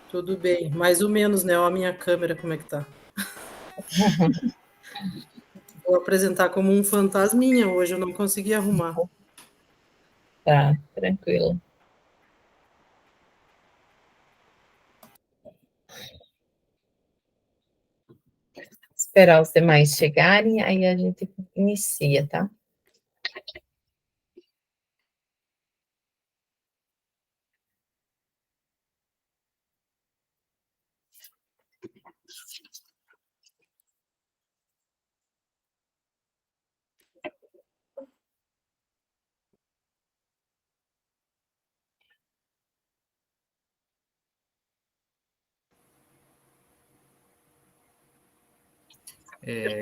Tudo bem, mais ou menos, né? Olha a minha câmera, como é que tá. Vou apresentar como um fantasminha hoje, eu não consegui arrumar. Tá, tranquilo. Esperar os demais chegarem, aí a gente inicia, tá?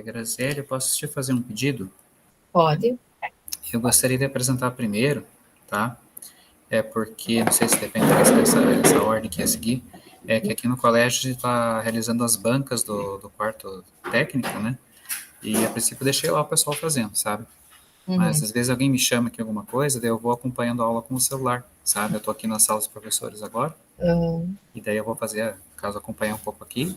Graziele, eu posso te fazer um pedido? Pode. Eu gostaria de apresentar primeiro, tá? Porque, não sei se depende dessa ordem que ia seguir, que aqui no colégio a gente está realizando as bancas do quarto técnico, né? E a princípio eu deixei lá o pessoal fazendo, sabe? Mas às vezes alguém me chama aqui alguma coisa, daí eu vou acompanhando a aula com o celular, sabe? Eu tô aqui na sala dos professores agora, e daí eu vou fazer, caso acompanhar um pouco aqui,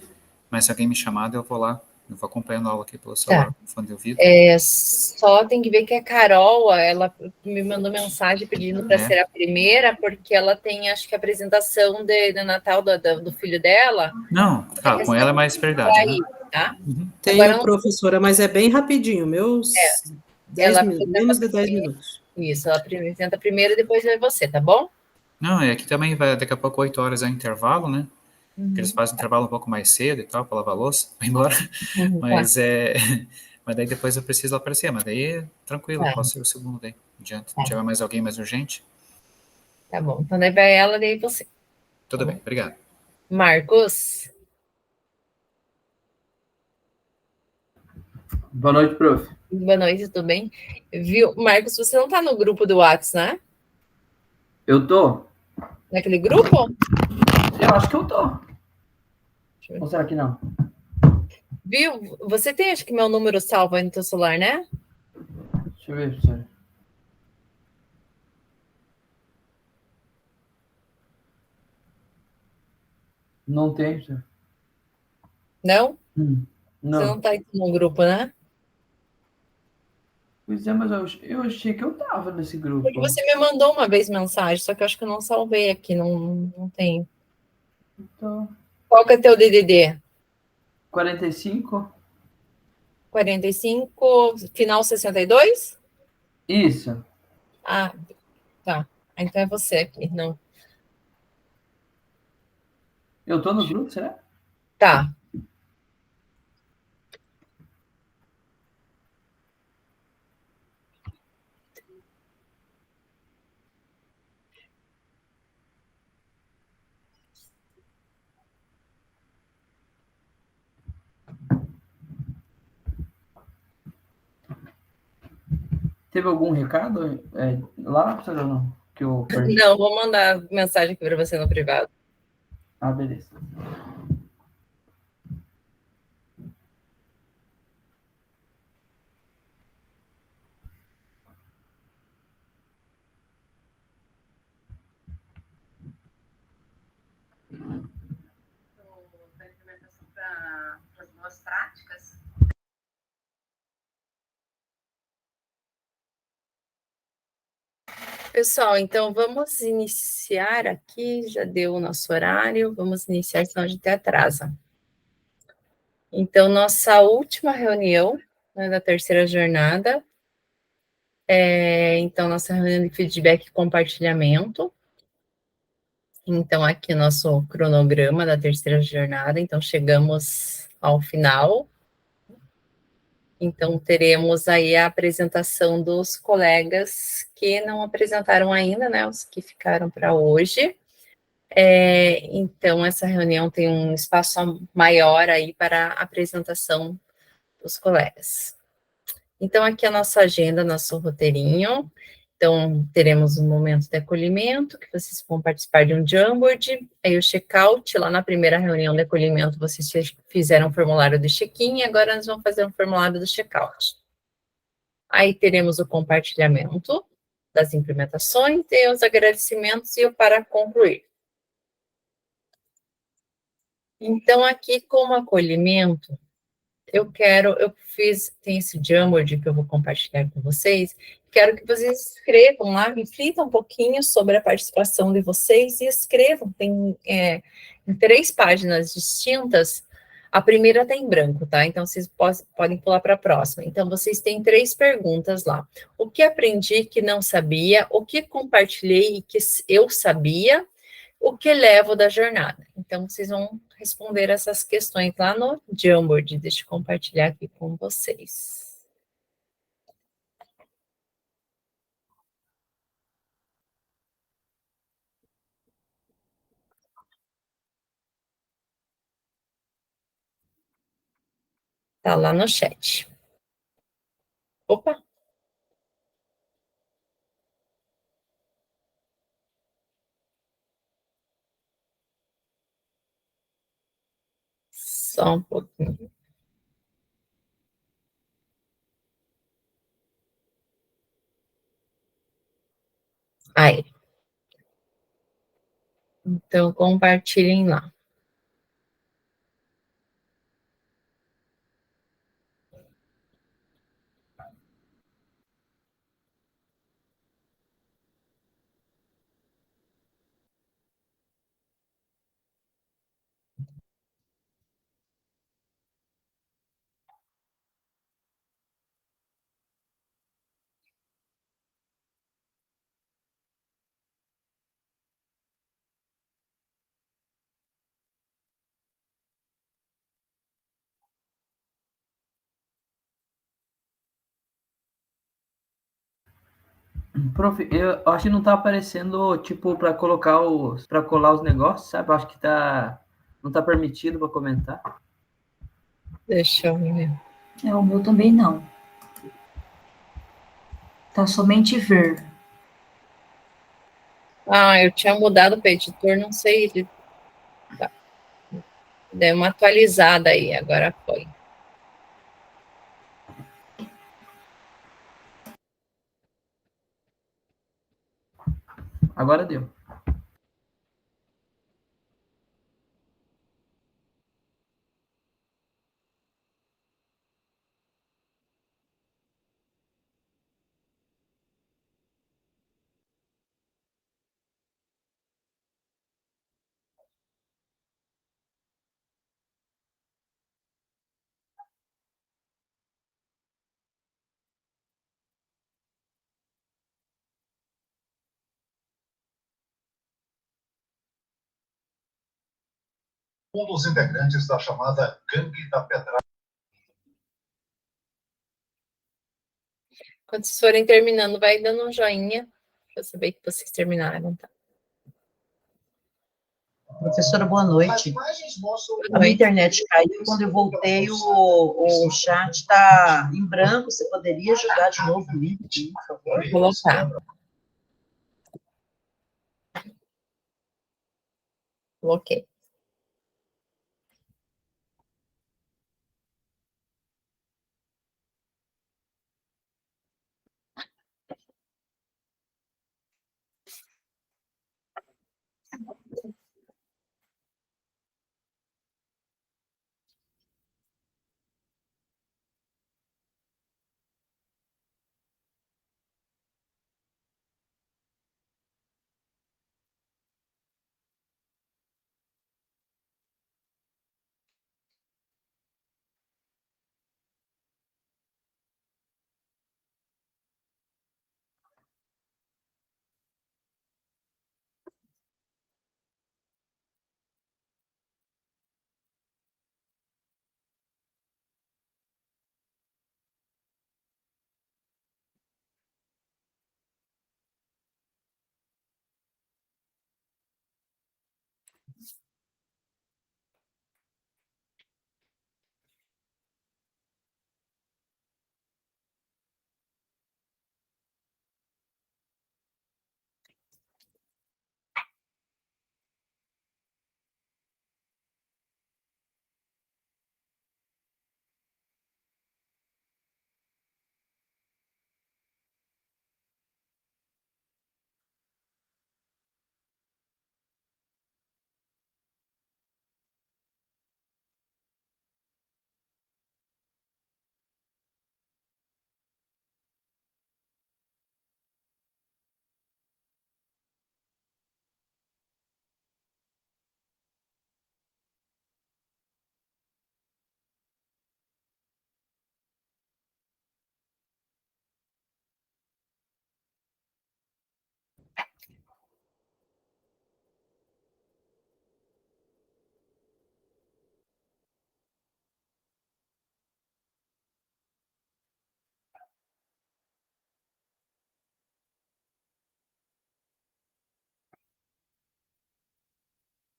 mas se alguém me chamar, daí eu vou lá, eu vou acompanhando a aula aqui pelo celular, Tá. com fone de ouvido. Só tem que ver que a Carol, ela me mandou mensagem pedindo para ser a primeira, porque ela tem, acho que, a apresentação de Natal do filho dela. Não, tá, com ela é mais verdade, né? Tá? Tenho, Agora, professora, mas é bem rapidinho, meus 10 ela minutos, menos de 10 minutos. Isso, ela apresenta primeiro e depois vai você, tá bom? Não, aqui também vai, daqui a pouco 8 horas é o intervalo, né? Porque eles fazem intervalo um pouco mais cedo e tal, para lavar a louça, vai embora. Tá, Mas mas daí depois eu preciso aparecer, mas daí tranquilo, tá, posso ser o segundo daí, adiante. Se tá, tiver mais alguém mais urgente, tá bom. Então daí vai ela, daí você. Tá tudo bem, bom? obrigado. Marcos, Boa noite, prof. boa noite, tudo bem? Viu, Marcos, você não tá no grupo do WhatsApp, né? Eu tô? Naquele grupo? Eu acho que eu tô. Deixa eu ver. Ou será que não? Viu? Você tem, acho que meu número salvo aí no teu celular, né? Deixa eu ver, professor. Não tem, professor. Não? Você Não. não tá aí no grupo, né? Pois é, mas eu achei que eu tava nesse Porque grupo. você me mandou uma vez mensagem, só que eu acho que eu não salvei aqui, não tem. Então, Qual que é teu DDD? 45? 45, final 62? Isso. Ah, tá. Então é você aqui, não. Eu tô no grupo, será? Tá. Teve algum recado lá, professor, ou não? Que eu perdi? Não, vou mandar mensagem aqui para você no privado. Ah, beleza. Para as boas práticas. Pessoal, então vamos iniciar aqui, já deu o nosso horário, vamos iniciar, senão a gente atrasa. Então, nossa última reunião, né, da terceira jornada, então, nossa reunião de feedback e compartilhamento. Então, aqui o nosso cronograma da terceira jornada, então chegamos ao final. Então, teremos aí a apresentação dos colegas que não apresentaram ainda, né, os que ficaram para hoje. Então, essa reunião tem um espaço maior aí para a apresentação dos colegas. Então, aqui a nossa agenda, nosso roteirinho. Então, teremos um momento de acolhimento, que vocês vão participar de um Jamboard, aí o check-out, lá na primeira reunião de acolhimento, vocês fizeram um formulário de check-in, e agora nós vamos fazer um formulário do check-out. Aí teremos o compartilhamento das implementações, e os agradecimentos e o para concluir. Então, aqui, como acolhimento, tem esse Jamboard que eu vou compartilhar com vocês, quero que vocês escrevam lá, reflitam um pouquinho sobre a participação de vocês e escrevam, em 3 páginas distintas, a primeira está em branco, tá? Então, vocês podem pular para a próxima. Então, vocês têm 3 perguntas lá. O que aprendi que não sabia, o que compartilhei e que eu sabia, o que levo da jornada. Então, vocês vão responder essas questões lá no Jamboard. Deixa eu compartilhar aqui com vocês. Tá lá no chat. Opa! Só um pouquinho. Aí. Então, compartilhem lá. Prof, eu acho que não tá aparecendo, tipo, para colar os negócios, sabe? Eu acho que não tá permitido para comentar. Deixa eu ver. O meu também não. Tá somente ver. Ah, eu tinha mudado para editor, não sei. Tá. Deu uma atualizada aí, agora foi. Agora deu. Um dos integrantes da chamada Gangue da Pedrada. Quando vocês forem terminando, vai dando um joinha, para eu saber que vocês terminaram, tá? Professora, boa noite. A minha internet caiu, quando eu voltei, o chat está em branco. Você poderia jogar de novo o link, por favor? Vou colocar. Coloquei.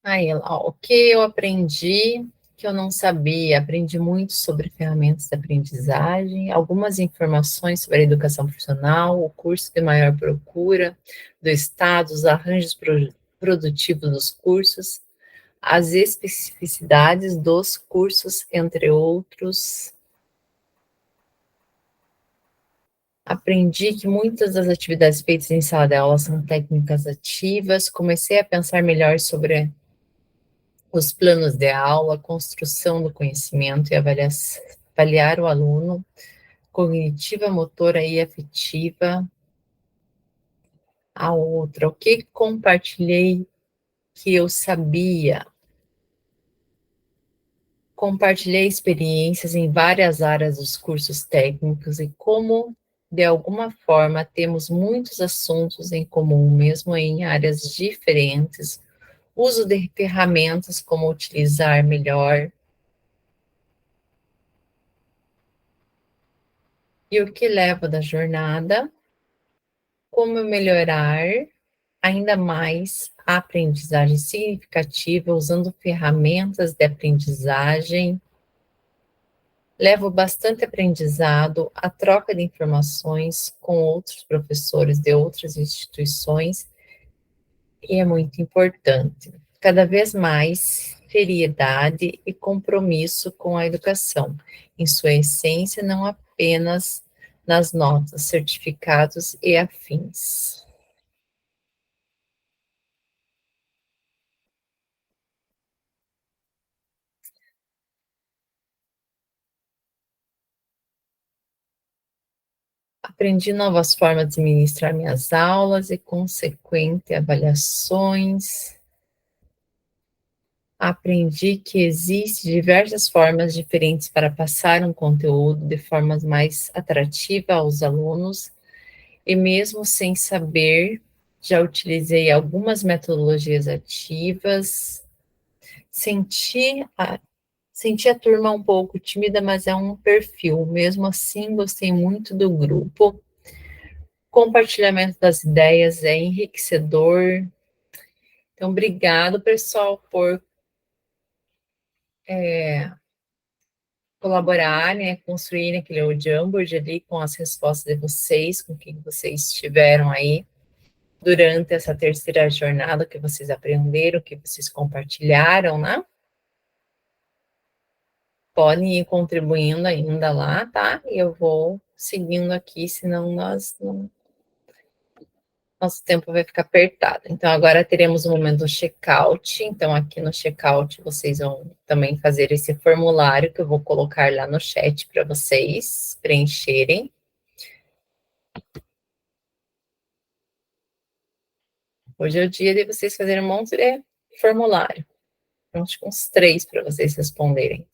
Aí, ó, o que eu aprendi que eu não sabia? Aprendi muito sobre ferramentas de aprendizagem, algumas informações sobre a educação profissional, o curso de maior procura do Estado, os arranjos produtivos dos cursos, as especificidades dos cursos, entre outros. Aprendi que muitas das atividades feitas em sala de aula são técnicas ativas. Comecei a pensar melhor sobre os planos de aula, construção do conhecimento e avaliar o aluno, cognitiva, motora e afetiva. A outra, o que compartilhei que eu sabia? Compartilhei experiências em várias áreas dos cursos técnicos e como, de alguma forma, temos muitos assuntos em comum, mesmo em áreas diferentes. Uso de ferramentas, como utilizar melhor. E o que levo da jornada? Como melhorar ainda mais a aprendizagem significativa usando ferramentas de aprendizagem. Levo bastante aprendizado, a troca de informações com outros professores de outras instituições, e é muito importante. Cada vez mais seriedade e compromisso com a educação, em sua essência, não apenas nas notas, certificados e afins. Aprendi novas formas de ministrar minhas aulas e consequente avaliações. Aprendi que existem diversas formas diferentes para passar um conteúdo de forma mais atrativa aos alunos, e mesmo sem saber, já utilizei algumas metodologias ativas. Senti a turma um pouco tímida, mas é um perfil. Mesmo assim, gostei muito do grupo. Compartilhamento das ideias é enriquecedor. Então, obrigado, pessoal, por colaborar, né, construir aquele Jamboard ali com as respostas de vocês, com o que vocês tiveram aí durante essa terceira jornada, que vocês aprenderam, que vocês compartilharam, né? Podem ir contribuindo ainda lá, tá? E eu vou seguindo aqui, senão nosso tempo vai ficar apertado. Então, agora teremos o momento do check-out. Então, aqui no check-out, vocês vão também fazer esse formulário que eu vou colocar lá no chat para vocês preencherem. Hoje é o dia de vocês fazerem um monte de formulário. Acho que uns 3 para vocês responderem.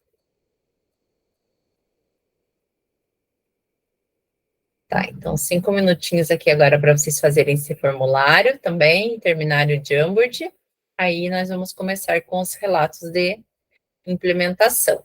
Tá, então 5 minutinhos aqui agora para vocês fazerem esse formulário também, terminarem o Jamboard. Aí nós vamos começar com os relatos de implementação.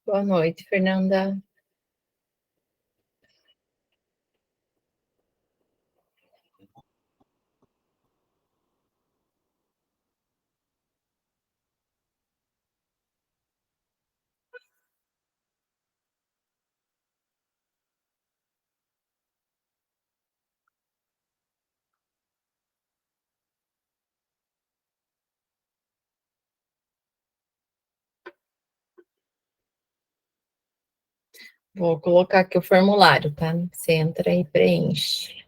Boa noite, Fernanda. Vou colocar aqui o formulário, tá? Você entra e preenche.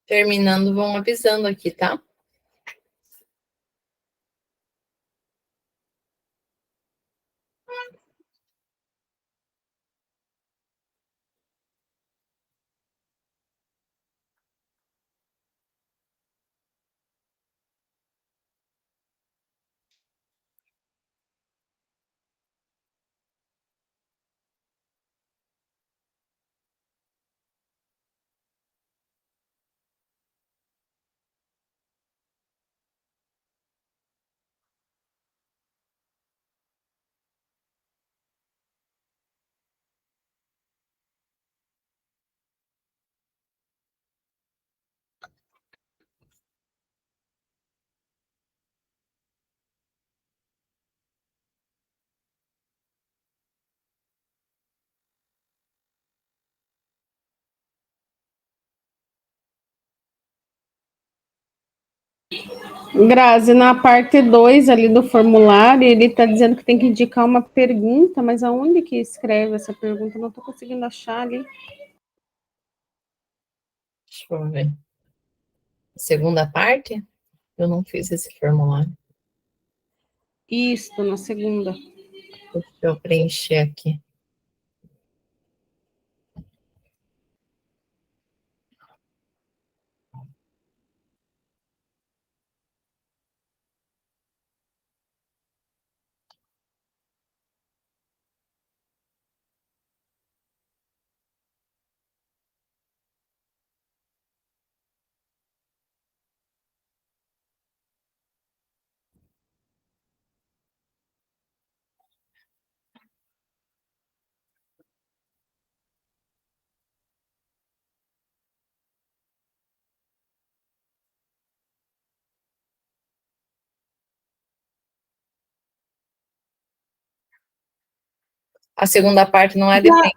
Terminando, vão avisando aqui, tá? Grazi, na parte 2 ali do formulário, ele está dizendo que tem que indicar uma pergunta, mas aonde que escreve essa pergunta? Eu não estou conseguindo achar ali. Deixa eu ver. Segunda parte? Eu não fiz esse formulário. Isto, na segunda. Deixa eu preencher aqui. A segunda parte não é depende.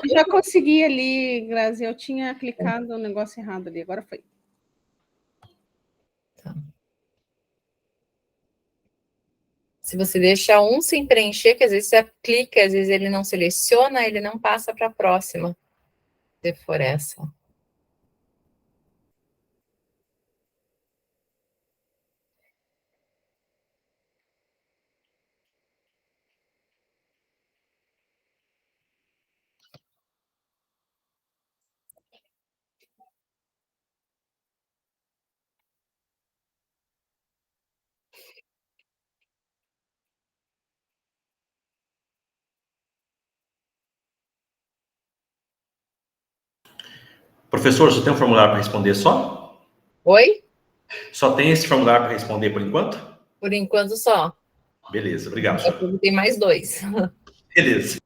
Já consegui ali, Grazi. Eu tinha clicado no negócio errado ali, agora foi. Tá. Se você deixar um sem preencher, que às vezes você clica, às vezes ele não seleciona, ele não passa para a próxima. Se for essa. Professor, você tem um formulário para responder só? Oi? Só tem esse formulário para responder por enquanto? Por enquanto só. Beleza, obrigado, senhor. Tem mais 2. Beleza.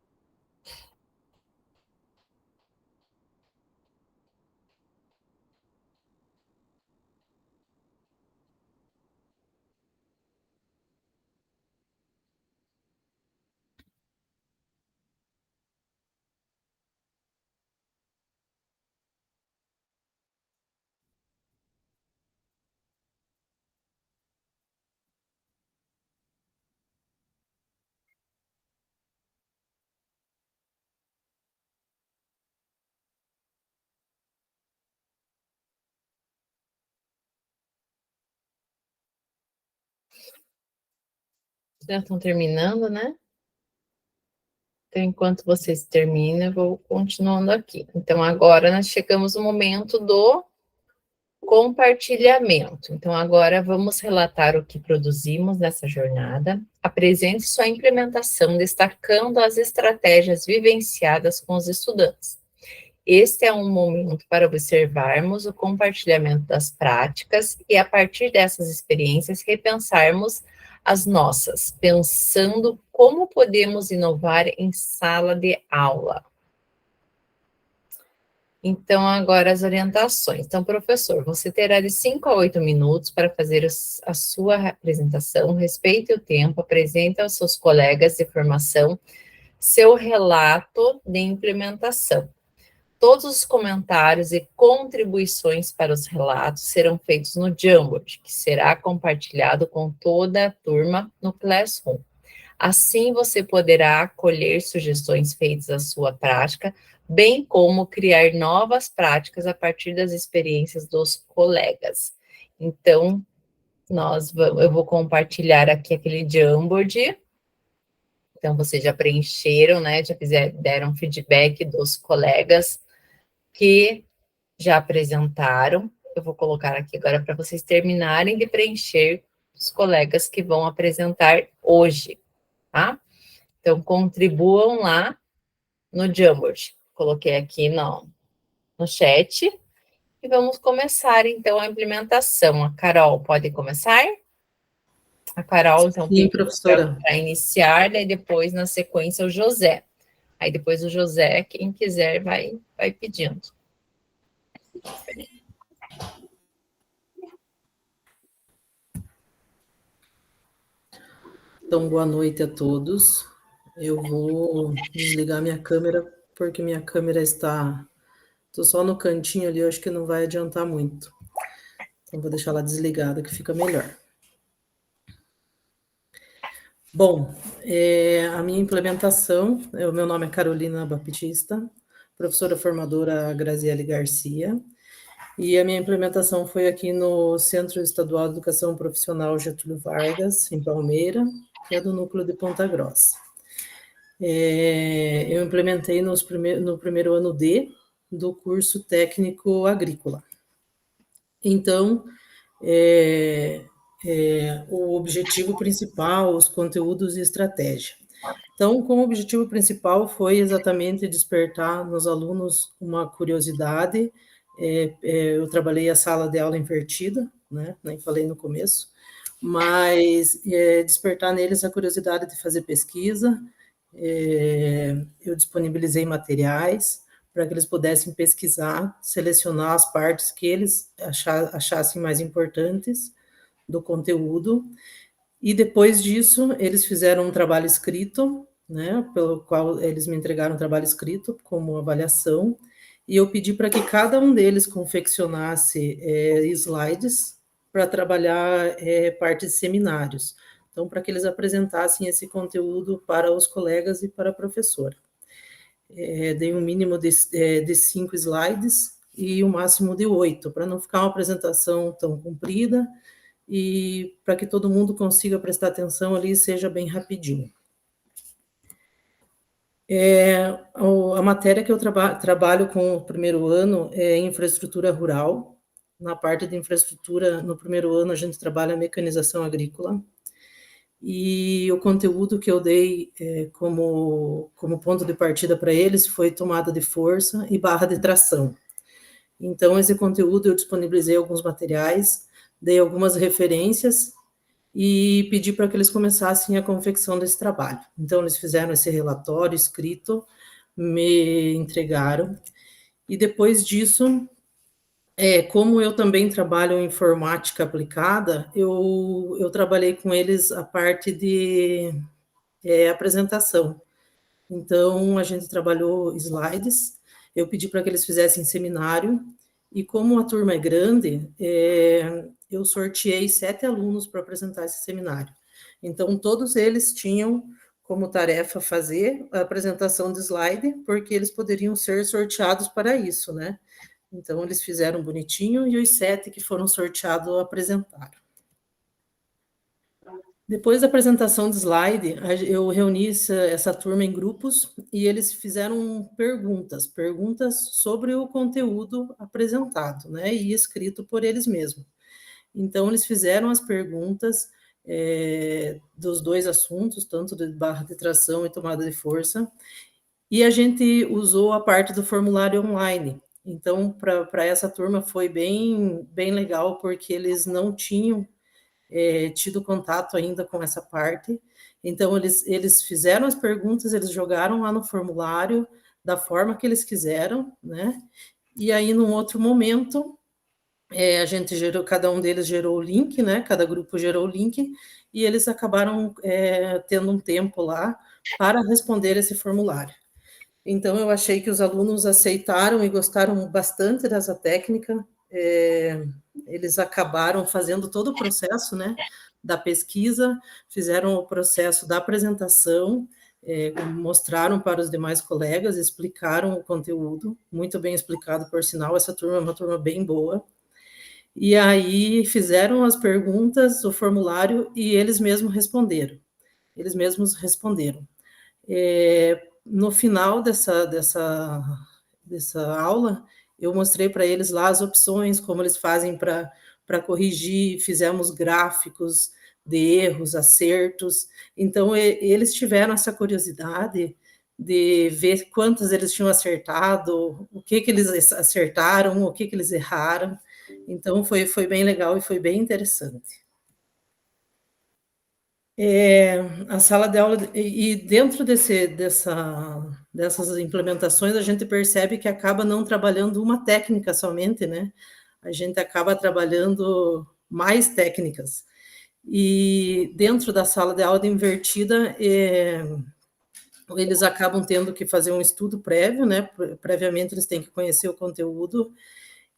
Já estão terminando, né? Então, enquanto vocês terminam, eu vou continuando aqui. Então, agora nós chegamos no momento do compartilhamento. Então, agora vamos relatar o que produzimos nessa jornada. Apresente sua implementação, destacando as estratégias vivenciadas com os estudantes. Este é um momento para observarmos o compartilhamento das práticas e, a partir dessas experiências, repensarmos as nossas, pensando como podemos inovar em sala de aula. Então, agora as orientações. Então, professor, você terá de 5 a 8 minutos para fazer a sua apresentação. Respeite o tempo, apresente aos seus colegas de formação seu relato de implementação. Todos os comentários e contribuições para os relatos serão feitos no Jamboard, que será compartilhado com toda a turma no Classroom. Assim, você poderá acolher sugestões feitas à sua prática, bem como criar novas práticas a partir das experiências dos colegas. Então, eu vou compartilhar aqui aquele Jamboard. Então, vocês já preencheram, né? Já deram feedback dos colegas que já apresentaram. Eu vou colocar aqui agora para vocês terminarem de preencher os colegas que vão apresentar hoje, tá? Então, contribuam lá no Jamboard. Coloquei aqui no chat. E vamos começar, então, a implementação. A Carol pode começar? A Carol, então, Sim, professora. Para iniciar, daí depois, na sequência, o José. Aí depois o José, quem quiser, vai pedindo. Então, boa noite a todos. Eu vou desligar minha câmera, porque minha câmera está... Estou só no cantinho ali, eu acho que não vai adiantar muito. Então, vou deixar ela desligada, que fica melhor. Bom, a minha implementação, o meu nome é Carolina Baptista, professora formadora Graziele Garcia, e a minha implementação foi aqui no Centro Estadual de Educação Profissional Getúlio Vargas, em Palmeira, que é do núcleo de Ponta Grossa. Eu implementei no primeiro ano D do curso técnico agrícola. Então, o objetivo principal, os conteúdos e estratégia. Então, como objetivo principal foi exatamente despertar nos alunos uma curiosidade. Eu trabalhei a sala de aula invertida, né? Nem falei no começo, mas despertar neles a curiosidade de fazer pesquisa. Eu disponibilizei materiais para que eles pudessem pesquisar, selecionar as partes que eles achassem mais importantes do conteúdo, e depois disso, eles fizeram um trabalho escrito, né, pelo qual eles me entregaram um trabalho escrito como avaliação, e eu pedi para que cada um deles confeccionasse slides para trabalhar parte de seminários, então, para que eles apresentassem esse conteúdo para os colegas e para a professora. Dei um mínimo de 5 slides e um máximo de 8, para não ficar uma apresentação tão comprida, e para que todo mundo consiga prestar atenção ali e seja bem rapidinho. A matéria que eu trabalho com o primeiro ano é infraestrutura rural. Na parte de infraestrutura, no primeiro ano, a gente trabalha mecanização agrícola. E o conteúdo que eu dei como ponto de partida para eles foi tomada de força e barra de tração. Então, esse conteúdo eu disponibilizei alguns materiais, dei algumas referências e pedi para que eles começassem a confecção desse trabalho. Então, eles fizeram esse relatório escrito, me entregaram, e depois disso, como eu também trabalho em informática aplicada, eu trabalhei com eles a parte de apresentação. Então, a gente trabalhou slides, eu pedi para que eles fizessem seminário, e como a turma é grande, eu sorteei 7 alunos para apresentar esse seminário. Então, todos eles tinham como tarefa fazer a apresentação de slide, porque eles poderiam ser sorteados para isso, né? Então, eles fizeram bonitinho, e os 7 que foram sorteados apresentaram. Depois da apresentação do slide, eu reuni essa turma em grupos, e eles fizeram perguntas sobre o conteúdo apresentado, né, e escrito por eles mesmos. Então, eles fizeram as perguntas dos 2 assuntos, tanto de barra de tração e tomada de força, e a gente usou a parte do formulário online. Então, para essa turma foi bem legal, porque eles não tinham tido contato ainda com essa parte. Então, eles fizeram as perguntas, eles jogaram lá no formulário da forma que eles quiseram, né? E aí, num outro momento, cada um deles gerou o link, né? Cada grupo gerou o link, e eles acabaram tendo um tempo lá para responder esse formulário. Então, eu achei que os alunos aceitaram e gostaram bastante dessa técnica, eles acabaram fazendo todo o processo, né, da pesquisa, fizeram o processo da apresentação, mostraram para os demais colegas, explicaram o conteúdo, muito bem explicado, por sinal, essa turma é uma turma bem boa, e aí fizeram as perguntas, o formulário, e eles mesmos responderam. No final dessa aula, eu mostrei para eles lá as opções, como eles fazem para corrigir, fizemos gráficos de erros, acertos. Então, eles tiveram essa curiosidade de ver quantos eles tinham acertado, o que eles acertaram, o que eles erraram. Então, foi bem legal e foi bem interessante. A sala de aula, e dentro dessas implementações, a gente percebe que acaba não trabalhando uma técnica somente, né? A gente acaba trabalhando mais técnicas. E dentro da sala de aula invertida, eles acabam tendo que fazer um estudo prévio, né? Previamente, eles têm que conhecer o conteúdo,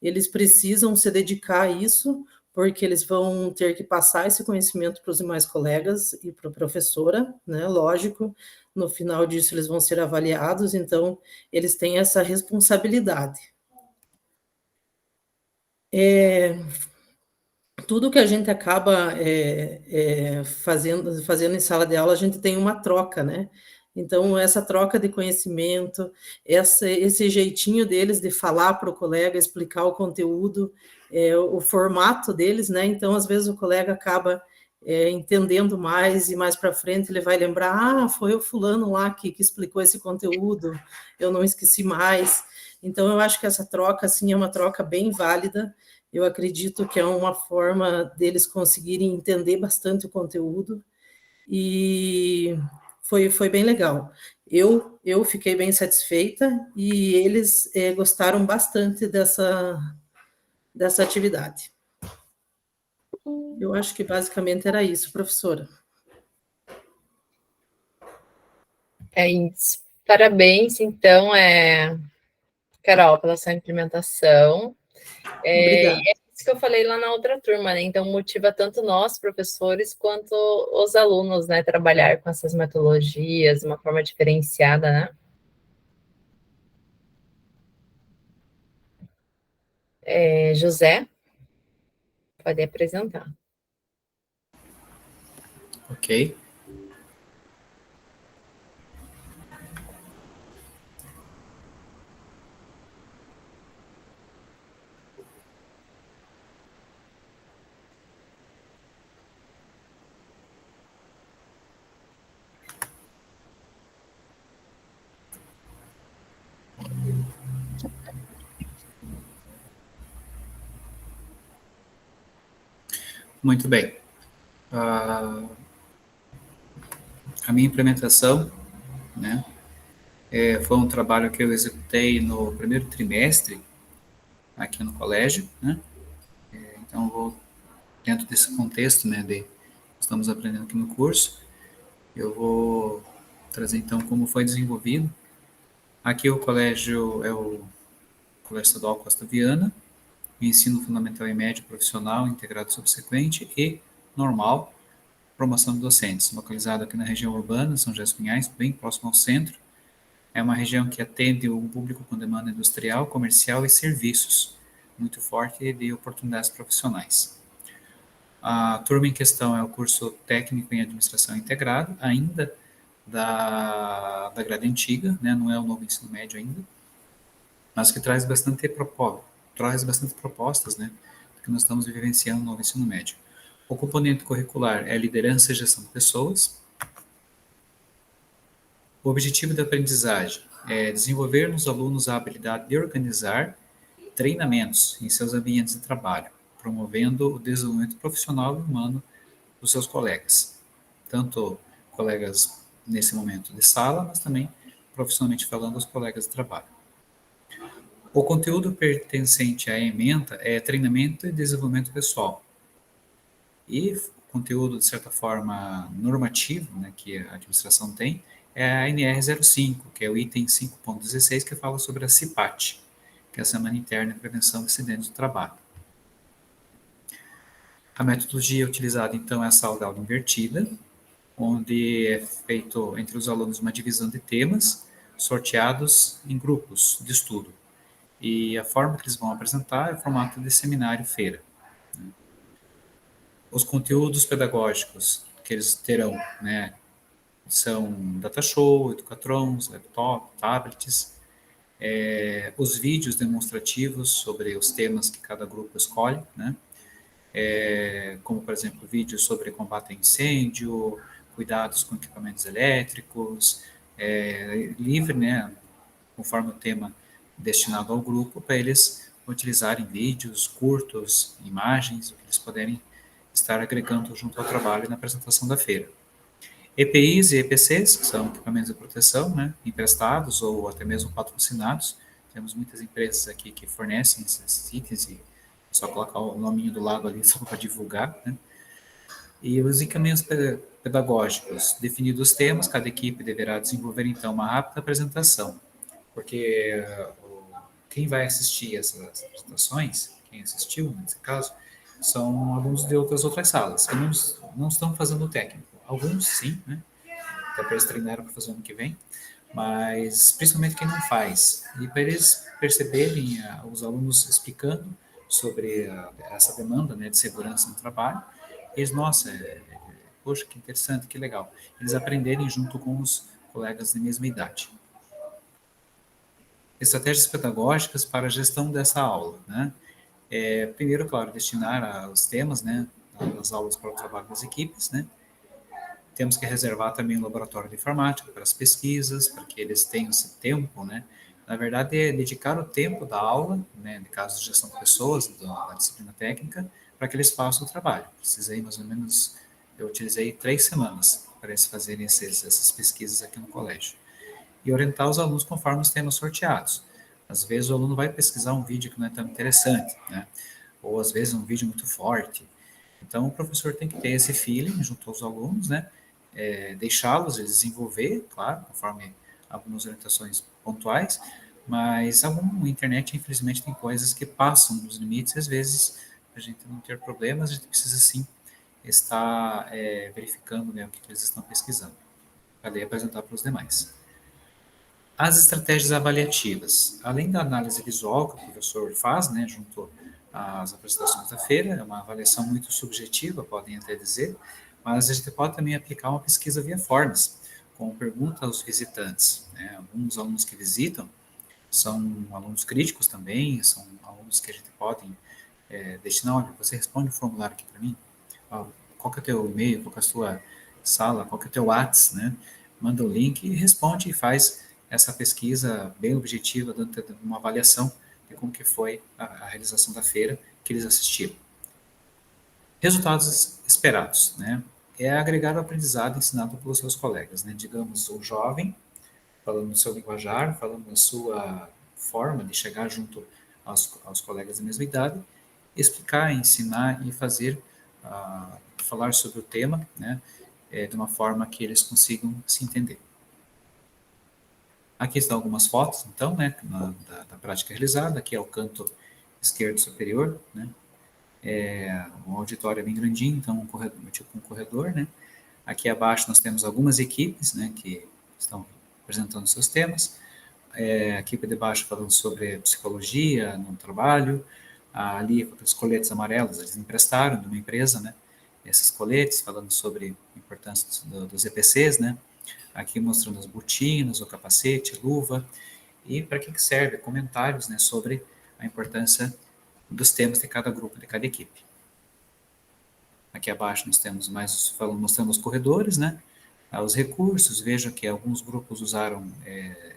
eles precisam se dedicar a isso, porque eles vão ter que passar esse conhecimento para os demais colegas e para a professora, né? Lógico, no final disso eles vão ser avaliados, então eles têm essa responsabilidade. Tudo que a gente acaba fazendo em sala de aula, a gente tem uma troca, né? Então, essa troca de conhecimento, esse jeitinho deles de falar para o colega, explicar o conteúdo, o formato deles, né? Então, às vezes, o colega acaba entendendo mais, e mais para frente ele vai lembrar, foi o fulano lá que explicou esse conteúdo, eu não esqueci mais. Então, eu acho que essa troca, assim, é uma troca bem válida. Eu acredito que é uma forma deles conseguirem entender bastante o conteúdo, e foi bem legal. Eu fiquei bem satisfeita, e eles gostaram bastante dessa atividade. Eu acho que basicamente era isso, professora. É isso. Parabéns, então, Carol, pela sua implementação. Obrigada. E é isso que eu falei lá na outra turma, né? Então, motiva tanto nós, professores, quanto os alunos, né? Trabalhar com essas metodologias de uma forma diferenciada, né? José, pode apresentar. Ok. Muito bem. A minha implementação, né, foi um trabalho que eu executei no primeiro trimestre aqui no colégio, né? Então, vou, dentro desse contexto, né, estamos aprendendo aqui no curso, eu vou trazer, então, como foi desenvolvido. Aqui o colégio é o Colégio Estadual Costa Viana, ensino fundamental e médio profissional, integrado subsequente e normal, promoção de docentes, localizado aqui na região urbana, São José dos Pinhais, bem próximo ao centro. É uma região que atende o público com demanda industrial, comercial e serviços, muito forte de oportunidades profissionais. A turma em questão é o curso técnico em administração integrado, ainda da grade antiga, né? Não é o novo ensino médio ainda, mas que traz bastante propostas, né, que nós estamos vivenciando no novo ensino médio. O componente curricular é liderança e gestão de pessoas. O objetivo da aprendizagem é desenvolver nos alunos a habilidade de organizar treinamentos em seus ambientes de trabalho, promovendo o desenvolvimento profissional e humano dos seus colegas, tanto colegas nesse momento de sala, mas também profissionalmente falando os colegas de trabalho. O conteúdo pertencente à ementa é treinamento e desenvolvimento pessoal. E o conteúdo, de certa forma, normativo, né, que a administração tem, é a NR 05, que é o item 5.16, que fala sobre a CIPAT, que é a Semana Interna de Prevenção de Acidentes do Trabalho. A metodologia utilizada, então, é a sala de aula invertida, onde é feito entre os alunos uma divisão de temas, sorteados em grupos de estudo. E a forma que eles vão apresentar é o formato de seminário-feira. Os conteúdos pedagógicos que eles terão, né, são data show, educatrons, laptop, tablets, os vídeos demonstrativos sobre os temas que cada grupo escolhe, né, como, por exemplo, vídeos sobre combate a incêndio, cuidados com equipamentos elétricos, livre, né, conforme o tema destinado ao grupo, para eles utilizarem vídeos curtos, imagens, o que eles puderem estar agregando junto ao trabalho e na apresentação da feira. EPIs e EPCs, que são equipamentos de proteção, né, emprestados ou até mesmo patrocinados. Temos muitas empresas aqui que fornecem esses itens e só colocar o nominho do lado ali só para divulgar, né. E os encaminhamentos pedagógicos, definidos os temas, cada equipe deverá desenvolver então uma rápida apresentação, porque quem vai assistir essas apresentações, quem assistiu nesse caso, são alunos de outras salas, que não estão fazendo o técnico. Alguns sim, né? Até para eles treinarem para fazer o ano que vem, mas principalmente quem não faz. E para eles perceberem, os alunos explicando sobre essa demanda, né, de segurança no trabalho, eles, nossa, poxa, que interessante, que legal. Eles aprenderem junto com os colegas de mesma idade. Estratégias pedagógicas para a gestão dessa aula, né? Primeiro, claro, destinar os temas, né, das aulas para o trabalho das equipes, né? Temos que reservar também o laboratório de informática para as pesquisas, para que eles tenham esse tempo, né? Na verdade, é dedicar o tempo da aula, né, no caso de gestão de pessoas, da disciplina técnica, para que eles façam o trabalho. Precisei mais ou menos, eu utilizei 3 semanas para eles fazerem essas pesquisas aqui no colégio. E orientar os alunos conforme os temas sorteados. Às vezes o aluno vai pesquisar um vídeo que não é tão interessante, né? Ou às vezes um vídeo muito forte. Então o professor tem que ter esse feeling junto aos alunos, né? Deixá-los eles desenvolver, claro, conforme algumas orientações pontuais, mas a internet, infelizmente, tem coisas que passam dos limites, e às vezes, para a gente não ter problemas, a gente precisa sim estar verificando, né, o que eles estão pesquisando, para daí apresentar para os demais. As estratégias avaliativas, além da análise visual que o professor faz, né, junto às apresentações da feira, é uma avaliação muito subjetiva, podem até dizer, mas a gente pode também aplicar uma pesquisa via formas, com pergunta aos visitantes, né. Alguns alunos que visitam são alunos críticos também, são alunos que a gente pode destinar, olha, você responde o formulário aqui para mim, qual que é o teu e-mail, qual que é a sua sala, qual que é o teu WhatsApp, né, manda o link e responde e faz essa pesquisa bem objetiva, dando uma avaliação de como que foi a realização da feira que eles assistiram. Resultados esperados, né? É agregar o aprendizado ensinado pelos seus colegas, né? Digamos, o jovem, falando no seu linguajar, falando na sua forma de chegar junto aos colegas da mesma idade, explicar, ensinar e fazer, falar sobre o tema, né? De uma forma que eles consigam se entender. Aqui estão algumas fotos, então, né, da prática realizada. Aqui é o canto esquerdo superior, né, um auditório bem grandinho, então tipo um corredor, né. Aqui abaixo nós temos algumas equipes, né, que estão apresentando seus temas. A equipe de baixo falando sobre psicologia no trabalho. Ali, os coletes amarelos, eles emprestaram de uma empresa, né, esses coletes, falando sobre a importância dos EPCs, né. Aqui mostrando as botinas, o capacete, luva, e para que serve? Comentários, né, sobre a importância dos temas de cada grupo, de cada equipe. Aqui abaixo nós temos mostrando os corredores, né, os recursos. Veja que alguns grupos usaram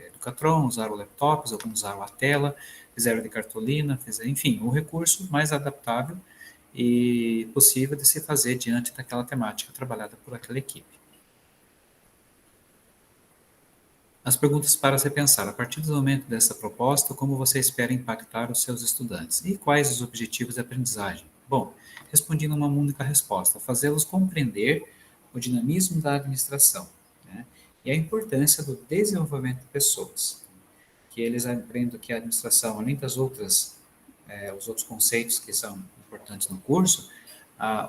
Educatron, usaram laptops, alguns usaram a tela, fizeram de cartolina, enfim, o recurso mais adaptável e possível de se fazer diante daquela temática trabalhada por aquela equipe. As perguntas para se pensar. A partir do momento dessa proposta, como você espera impactar os seus estudantes? E quais os objetivos de aprendizagem? Bom, respondendo uma única resposta, fazê-los compreender o dinamismo da administração, né, e a importância do desenvolvimento de pessoas. que eles aprendam que a administração, além das outras, os outros conceitos que são importantes no curso,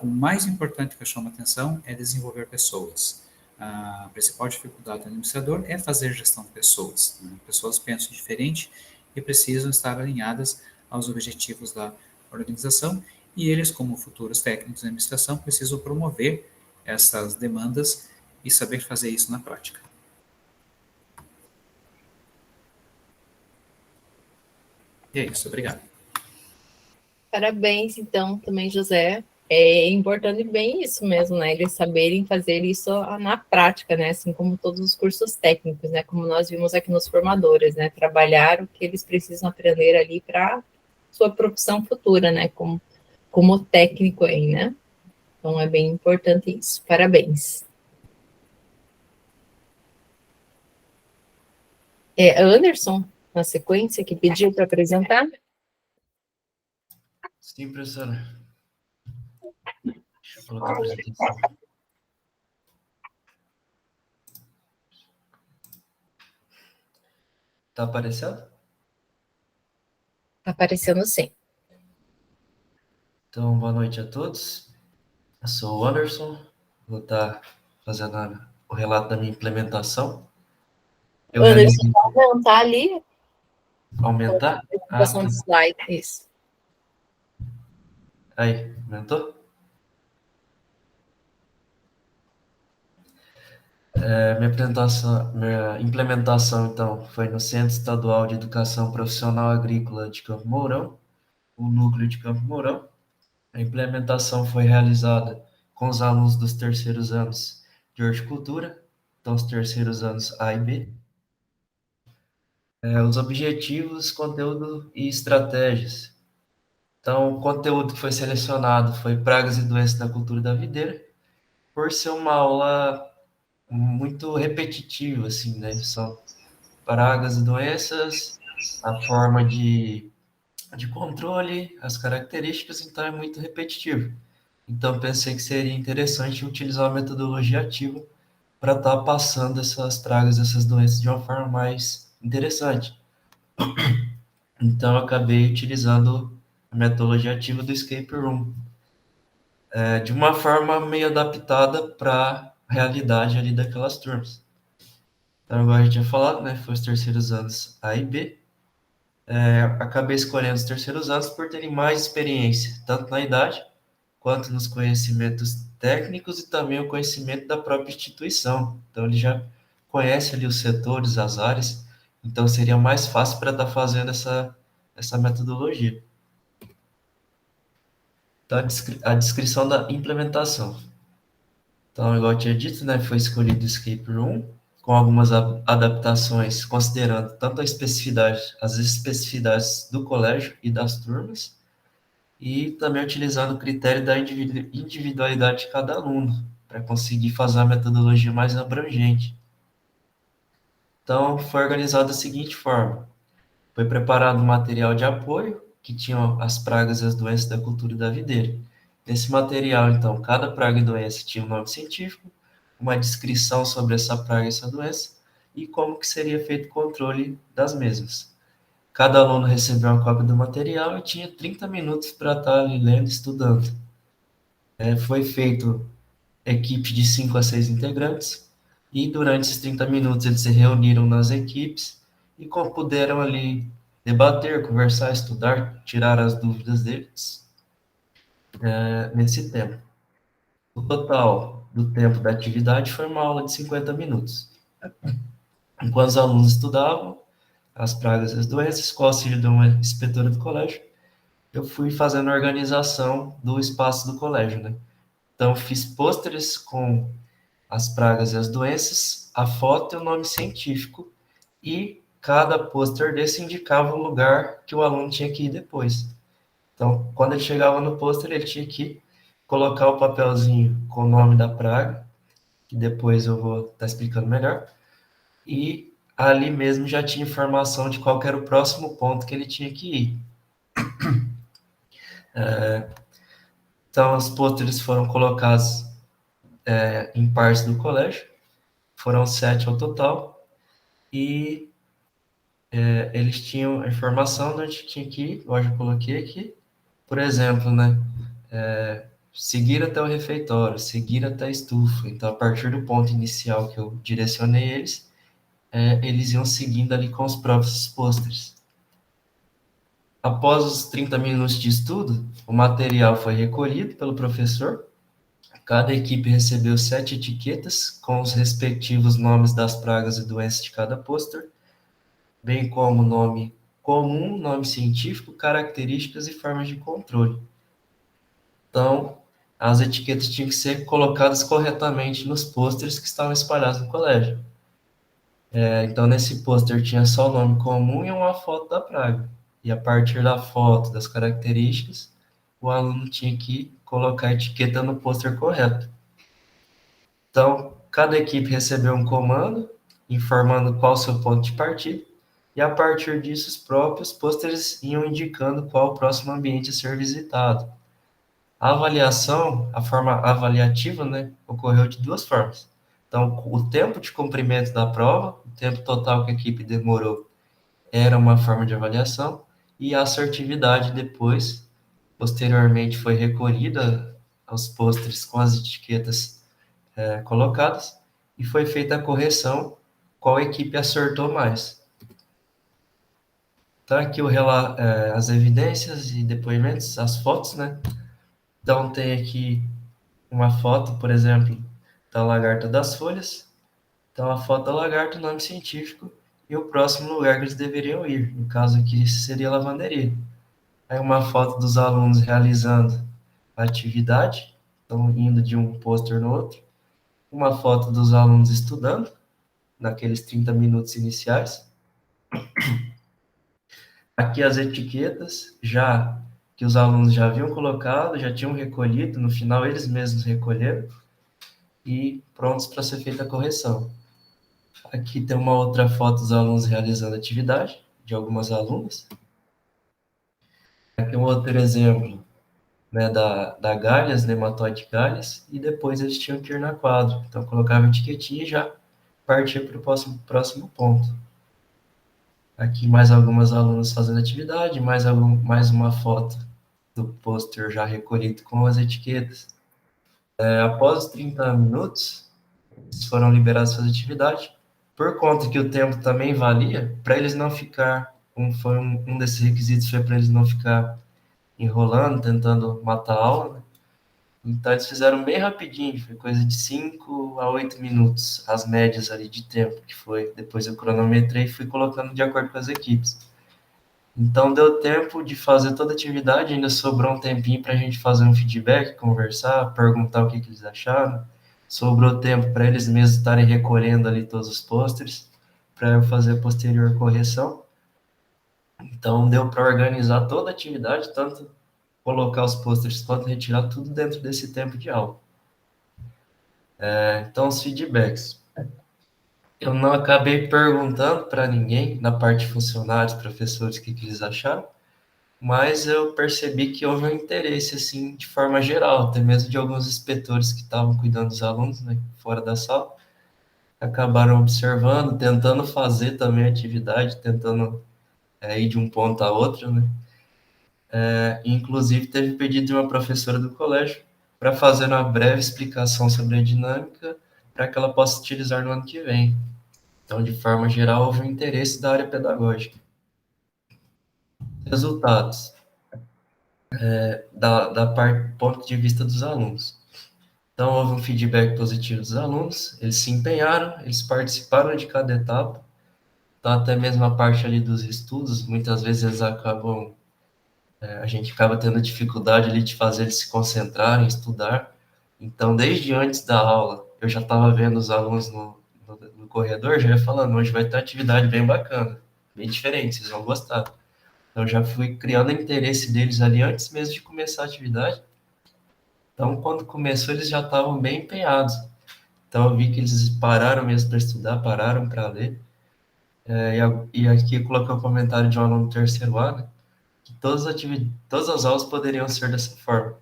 o mais importante que eu chamo a atenção é desenvolver pessoas. A principal dificuldade do administrador é fazer gestão de pessoas. Né? Pessoas pensam diferente e precisam estar alinhadas aos objetivos da organização, e eles, como futuros técnicos de administração, precisam promover essas demandas e saber fazer isso na prática. E é isso, obrigado. Parabéns, então, também, José. É importante bem isso mesmo, né? Eles saberem fazer isso na prática, né? Assim como todos os cursos técnicos, né? Como nós vimos aqui nos formadores, né? Trabalhar o que eles precisam aprender ali para sua profissão futura, né? Como técnico aí, né? Então, é bem importante isso. Parabéns. Anderson, na sequência, que pediu para apresentar. Sim, professora. Deixa eu colocar a apresentação. Tá aparecendo? Tá aparecendo sim. Então, boa noite a todos. Eu sou o Anderson, vou estar fazendo o relato da minha implementação. Anderson, pode aumentar ali? Aumentar? A apresentação de slide, isso. Aí, aumentou? Minha implementação, então, foi no Centro Estadual de Educação Profissional Agrícola de Campo Mourão, o núcleo de Campo Mourão. A implementação foi realizada com os alunos dos terceiros anos de horticultura, então os terceiros anos A e B. Os objetivos, conteúdo e estratégias. Então, o conteúdo que foi selecionado foi pragas e doenças da cultura da videira, por ser uma aula muito repetitiva, assim, né? São pragas e doenças, a forma de controle, as características, então é muito repetitivo. Então, pensei que seria interessante utilizar uma metodologia ativa para estar passando essas pragas, essas doenças de uma forma mais interessante. Então, eu acabei utilizando a metodologia ativa do Escape Room, de uma forma meio adaptada para a realidade ali daquelas turmas. Então, agora a gente tinha falado, né, foi os terceiros anos A e B. Acabei escolhendo os terceiros anos por terem mais experiência, tanto na idade, quanto nos conhecimentos técnicos e também o conhecimento da própria instituição. Então, ele já conhece ali os setores, as áreas, então seria mais fácil para estar fazendo essa metodologia. Então, a descrição da implementação. Então, igual eu tinha dito, né, foi escolhido o Escape Room, com algumas adaptações, considerando tanto as especificidades do colégio e das turmas, e também utilizando o critério da individualidade de cada aluno, para conseguir fazer a metodologia mais abrangente. Então, foi organizado da seguinte forma. Foi preparado um material de apoio, que tinha as pragas e as doenças da cultura da videira. Nesse material, então, cada praga e doença tinha um nome científico, uma descrição sobre essa praga e essa doença, e como que seria feito o controle das mesmas. Cada aluno recebeu uma cópia do material e tinha 30 minutos para estar ali lendo e estudando. Foi feito equipe de 5 a 6 integrantes, e durante esses 30 minutos eles se reuniram nas equipes e puderam ali debater, conversar, estudar, tirar as dúvidas deles nesse tempo. O total do tempo da atividade foi uma aula de 50 minutos. Enquanto os alunos estudavam as pragas e as doenças, com o auxílio de uma inspetora do colégio, eu fui fazendo a organização do espaço do colégio, né? Então, fiz pôsteres com as pragas e as doenças, a foto e o nome científico, e cada pôster desse indicava o lugar que o aluno tinha que ir depois. Então, quando ele chegava no pôster, ele tinha que colocar o papelzinho com o nome da praga, que depois eu vou estar explicando melhor, e ali mesmo já tinha informação de qual era o próximo ponto que ele tinha que ir. Então, os pôsteres foram colocados em partes do colégio, foram 7 ao total, e eles tinham a informação de onde tinha que ir, hoje eu coloquei aqui, por exemplo, né, seguir até o refeitório, seguir até a estufa. Então, a partir do ponto inicial que eu direcionei eles, eles iam seguindo ali com os próprios pôsteres. Após os 30 minutos de estudo, o material foi recolhido pelo professor. Cada equipe recebeu 7 etiquetas com os respectivos nomes das pragas e doenças de cada pôster, bem como nome comum, nome científico, características e formas de controle. Então, as etiquetas tinham que ser colocadas corretamente nos pôsteres que estavam espalhados no colégio. Então, nesse pôster tinha só o nome comum e uma foto da praga. E a partir da foto, das características, o aluno tinha que colocar a etiqueta no pôster correto. Então, cada equipe recebeu um comando, informando qual o seu ponto de partida, e a partir disso, os próprios pôsteres iam indicando qual o próximo ambiente a ser visitado. A avaliação, a forma avaliativa, né, ocorreu de duas formas. Então, o tempo de cumprimento da prova, o tempo total que a equipe demorou, era uma forma de avaliação, e a assertividade depois, posteriormente, foi recolhida aos pôsteres com as etiquetas colocadas, e foi feita a correção, qual equipe acertou mais. Então, aqui as evidências e depoimentos, as fotos, né? Então, tem aqui uma foto, por exemplo, da lagarta das folhas. Então, a foto da lagarta, o nome científico, e o próximo lugar que eles deveriam ir. No caso aqui, seria a lavanderia. Aí, uma foto dos alunos realizando a atividade, então, indo de um pôster no outro. Uma foto dos alunos estudando, naqueles 30 minutos iniciais. Aqui as etiquetas, já que os alunos já haviam colocado, já tinham recolhido, no final eles mesmos recolheram, e prontos para ser feita a correção. Aqui tem uma outra foto dos alunos realizando a atividade, de algumas alunas. Aqui um outro exemplo, né, da galhas, nematóide galhas, e depois eles tinham que ir na quadra. Então, colocava a etiquetinha e já partia para o próximo ponto. Aqui mais algumas alunas fazendo atividade, mais uma foto do pôster já recolhido com as etiquetas. Após os 30 minutos, eles foram liberados para fazer atividade, por conta que o tempo também valia, para eles não ficar, um desses requisitos foi para eles não ficar enrolando, tentando matar a aula, né? Então, eles fizeram bem rapidinho, foi coisa de 5 a 8 minutos, as médias ali de tempo que foi. Depois eu cronometrei e fui colocando de acordo com as equipes. Então, deu tempo de fazer toda a atividade, ainda sobrou um tempinho para a gente fazer um feedback, conversar, perguntar o que eles acharam. Sobrou tempo para eles mesmos estarem recolhendo ali todos os pôsteres, para eu fazer a posterior correção. Então, deu para organizar toda a atividade, tanto colocar os pôsteres quanto retirar tudo dentro desse tempo de aula. Então, os feedbacks. Eu não acabei perguntando para ninguém, na parte de funcionários, professores, o que eles acharam, mas eu percebi que houve um interesse, assim, de forma geral, até mesmo de alguns inspetores que estavam cuidando dos alunos, né, fora da sala, acabaram observando, tentando fazer também a atividade, tentando ir de um ponto a outro, né. Inclusive, teve pedido de uma professora do colégio para fazer uma breve explicação sobre a dinâmica para que ela possa utilizar no ano que vem. Então, de forma geral, houve um interesse da área pedagógica. Resultados. Da parte, ponto de vista dos alunos. Então, houve um feedback positivo dos alunos, eles se empenharam, eles participaram de cada etapa, então, até mesmo a parte ali dos estudos, muitas vezes eles acabam, a gente acaba tendo dificuldade ali de fazer eles se concentrarem, estudar. Então, desde antes da aula, eu já estava vendo os alunos no corredor, já ia falando, hoje vai ter uma atividade bem bacana, bem diferente, vocês vão gostar. Então, já fui criando o interesse deles ali antes mesmo de começar a atividade. Então, quando começou, eles já estavam bem empenhados. Então, eu vi que eles pararam mesmo para estudar, pararam para ler. E aqui eu coloquei um comentário de um aluno do terceiro ano, que todas as aulas poderiam ser dessa forma.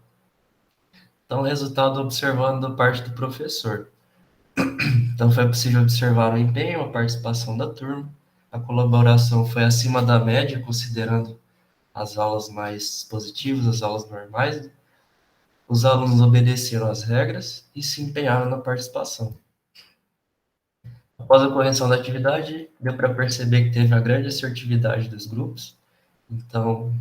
Então, resultado observando da parte do professor. Então, foi possível observar o empenho, a participação da turma, a colaboração foi acima da média, considerando as aulas mais expositivas, as aulas normais. Os alunos obedeceram às regras e se empenharam na participação. Após a correção da atividade, deu para perceber que teve uma grande assertividade dos grupos. Então,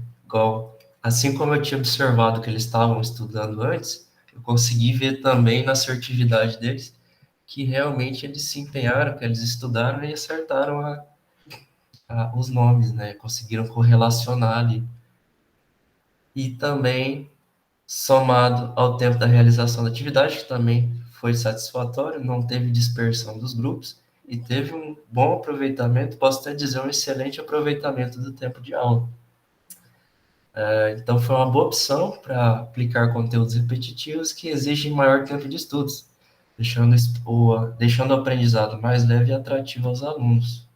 assim como eu tinha observado que eles estavam estudando antes, eu consegui ver também na assertividade deles que realmente eles se empenharam, que eles estudaram e acertaram os nomes, né? Conseguiram correlacionar ali. E também, somado ao tempo da realização da atividade, que também foi satisfatório, não teve dispersão dos grupos e teve um bom aproveitamento, posso até dizer, um excelente aproveitamento do tempo de aula. Então, foi uma boa opção para aplicar conteúdos repetitivos que exigem maior tempo de estudos, deixando o aprendizado mais leve e atrativo aos alunos.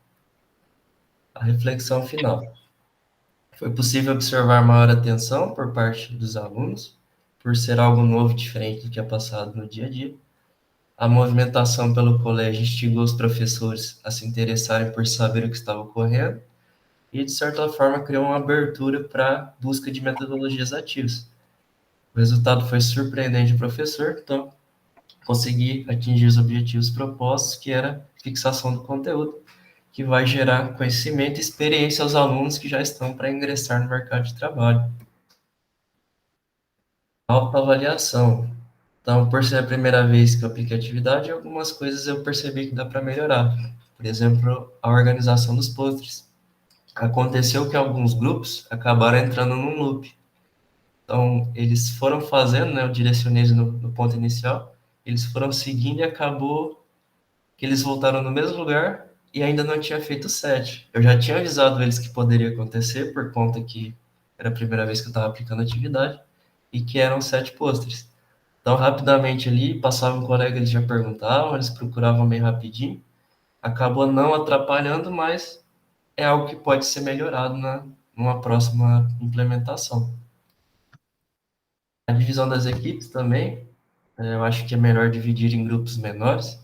A reflexão final. Foi possível observar maior atenção por parte dos alunos, por ser algo novo e diferente do que é passado no dia a dia. A movimentação pelo colégio instigou os professores a se interessarem por saber o que estava ocorrendo e, de certa forma, criou uma abertura para a busca de metodologias ativas. O resultado foi surpreendente ao professor, então consegui atingir os objetivos propostos, que era a fixação do conteúdo, que vai gerar conhecimento e experiência aos alunos que já estão para ingressar no mercado de trabalho. Autoavaliação. Então, por ser a primeira vez que eu apliquei atividade, algumas coisas eu percebi que dá para melhorar. Por exemplo, a organização dos pôsteres. Aconteceu que alguns grupos acabaram entrando num loop. Então, eles foram fazendo, né, eu direcionei no ponto inicial, eles foram seguindo e acabou que eles voltaram no mesmo lugar e ainda não tinha feito o set. Eu já tinha avisado eles que poderia acontecer, por conta que era a primeira vez que eu estava aplicando a atividade, e que eram 7 pôsteres. Então, rapidamente ali, passava um colega, eles já perguntavam, eles procuravam meio rapidinho, acabou não atrapalhando, mas é algo que pode ser melhorado numa próxima implementação. A divisão das equipes também, eu acho que é melhor dividir em grupos menores.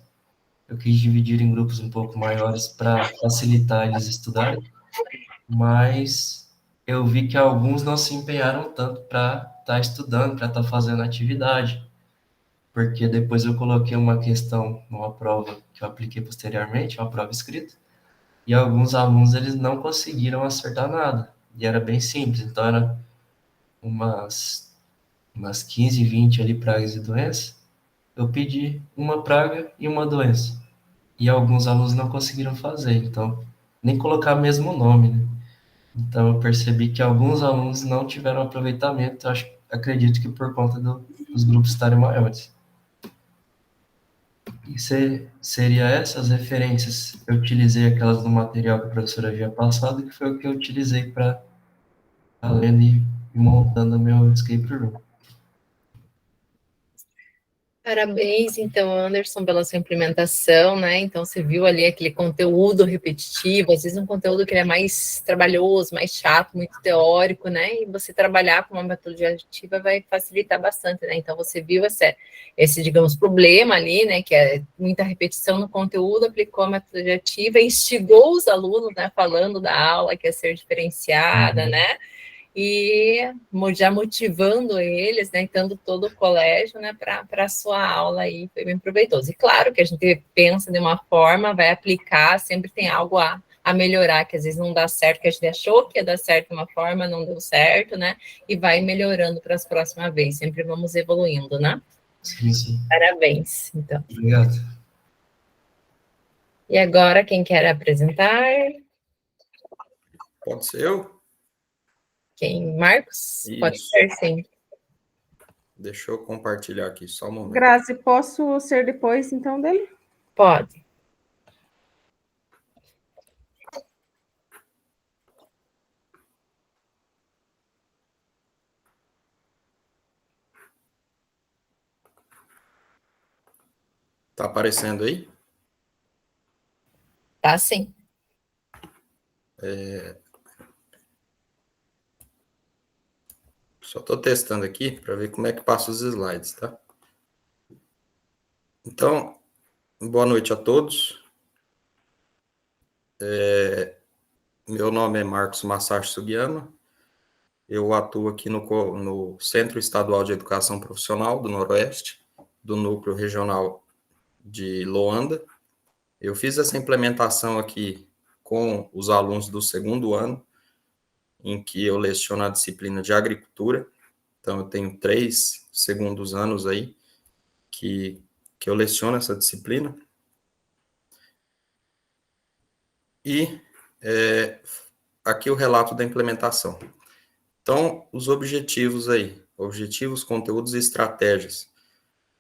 Eu quis dividir em grupos um pouco maiores para facilitar eles estudarem, mas eu vi que alguns não se empenharam tanto para estar estudando, para estar fazendo atividade, porque depois eu coloquei uma questão numa prova que eu apliquei posteriormente, uma prova escrita, e alguns alunos eles não conseguiram acertar nada, e era bem simples, então era umas 15, 20 ali pragas e doenças. Eu pedi uma praga e uma doença, e alguns alunos não conseguiram fazer, então nem colocar mesmo o nome, né? Então eu percebi que alguns alunos não tiveram aproveitamento, acredito que por conta dos grupos estarem maiores. E seria essas referências. Eu utilizei aquelas do material que a professora havia passado, que foi o que eu utilizei para lendo e montando o meu escape room. Parabéns, então, Anderson, pela sua implementação, né? Então, você viu ali aquele conteúdo repetitivo, às vezes um conteúdo que é mais trabalhoso, mais chato, muito teórico, né? E você trabalhar com uma metodologia ativa vai facilitar bastante, né? Então, você viu esse, digamos, problema ali, né? Que é muita repetição no conteúdo, aplicou a metodologia ativa e instigou os alunos, né? Falando da aula que ia ser diferenciada, né? E já motivando eles, né, dando todo o colégio, né, para a sua aula aí, foi bem proveitoso. E claro que a gente pensa de uma forma, vai aplicar, sempre tem algo a melhorar, que às vezes não dá certo, que a gente achou que ia dar certo de uma forma, não deu certo, né, e vai melhorando para as próximas vezes, sempre vamos evoluindo, né? Sim, sim. Parabéns, então. Obrigado. E agora, quem quer apresentar? Pode ser eu? Quem? Marcos? Isso. Pode ser, sim. Deixa eu compartilhar aqui, só um momento. Grazi, posso ser depois, então, dele? Pode. Tá aparecendo aí? Tá, sim. Só estou testando aqui para ver como é que passa os slides, tá? Então, boa noite a todos. meu nome é Marcos Masashi Sugiyama, eu atuo aqui no Centro Estadual de Educação Profissional do Noroeste, do Núcleo Regional de Loanda. Eu fiz essa implementação aqui com os alunos do segundo ano, em que eu leciono a disciplina de agricultura. Então, eu tenho 3 segundos anos aí que eu leciono essa disciplina. E aqui o relato da implementação. Então, os objetivos aí, objetivos, conteúdos e estratégias.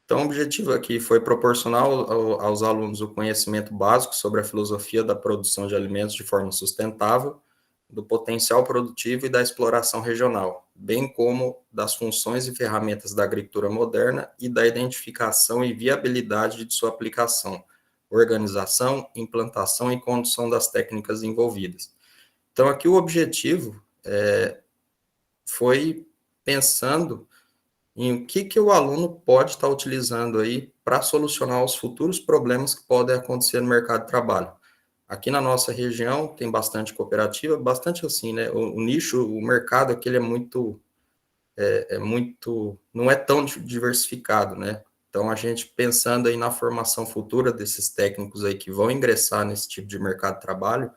Então, o objetivo aqui foi proporcionar aos alunos o conhecimento básico sobre a filosofia da produção de alimentos de forma sustentável, do potencial produtivo e da exploração regional, bem como das funções e ferramentas da agricultura moderna e da identificação e viabilidade de sua aplicação, organização, implantação e condução das técnicas envolvidas. Então, aqui o objetivo foi pensando em o que o aluno pode estar utilizando aí para solucionar os futuros problemas que podem acontecer no mercado de trabalho. Aqui na nossa região tem bastante cooperativa, bastante assim, né? O nicho, o mercado aqui ele é muito, não é tão diversificado, né? Então, a gente pensando aí na formação futura desses técnicos aí que vão ingressar nesse tipo de mercado de trabalho,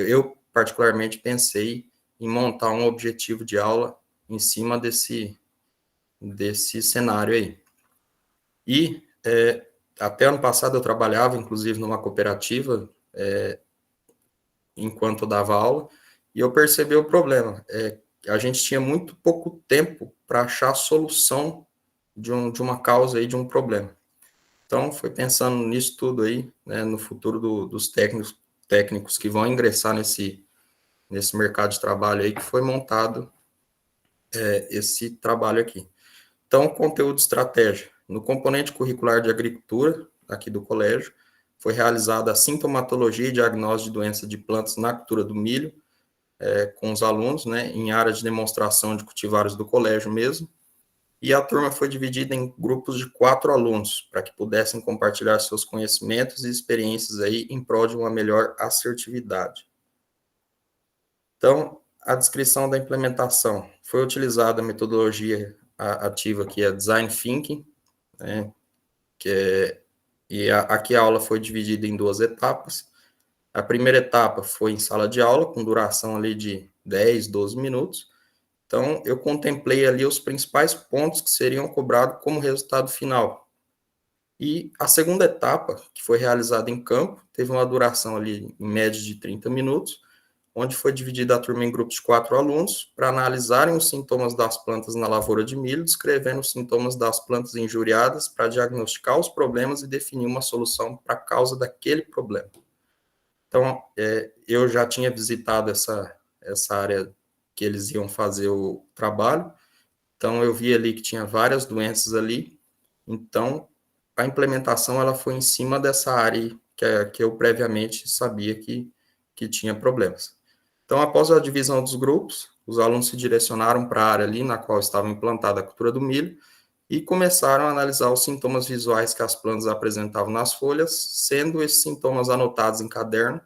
eu particularmente pensei em montar um objetivo de aula em cima desse cenário aí. E até ano passado eu trabalhava, inclusive, numa cooperativa, enquanto eu dava aula, e eu percebi o problema. A gente tinha muito pouco tempo para achar a solução de uma causa aí, de um problema. Então, foi pensando nisso tudo aí, né, no futuro dos técnicos que vão ingressar nesse mercado de trabalho aí, que foi montado esse trabalho aqui. Então, conteúdo e estratégia. No componente curricular de agricultura, aqui do colégio, foi realizada a sintomatologia e diagnóstico de doença de plantas na cultura do milho, com os alunos, né, em área de demonstração de cultivares do colégio mesmo, e a turma foi dividida em grupos de 4 alunos, para que pudessem compartilhar seus conhecimentos e experiências aí em prol de uma melhor assertividade. Então, a descrição da implementação. Foi utilizada a metodologia ativa que é Design Thinking, né, aqui a aula foi dividida em 2 etapas. A primeira etapa foi em sala de aula, com duração ali de 10, 12 minutos. Então, eu contemplei ali os principais pontos que seriam cobrados como resultado final. E a segunda etapa, que foi realizada em campo, teve uma duração ali em média de 30 minutos, onde foi dividida a turma em grupos de 4 alunos para analisarem os sintomas das plantas na lavoura de milho, descrevendo os sintomas das plantas injuriadas para diagnosticar os problemas e definir uma solução para a causa daquele problema. Então, eu já tinha visitado essa área que eles iam fazer o trabalho, então eu vi ali que tinha várias doenças ali, então a implementação ela foi em cima dessa área que eu previamente sabia que tinha problemas. Então, após a divisão dos grupos, os alunos se direcionaram para a área ali na qual estava implantada a cultura do milho e começaram a analisar os sintomas visuais que as plantas apresentavam nas folhas, sendo esses sintomas anotados em caderno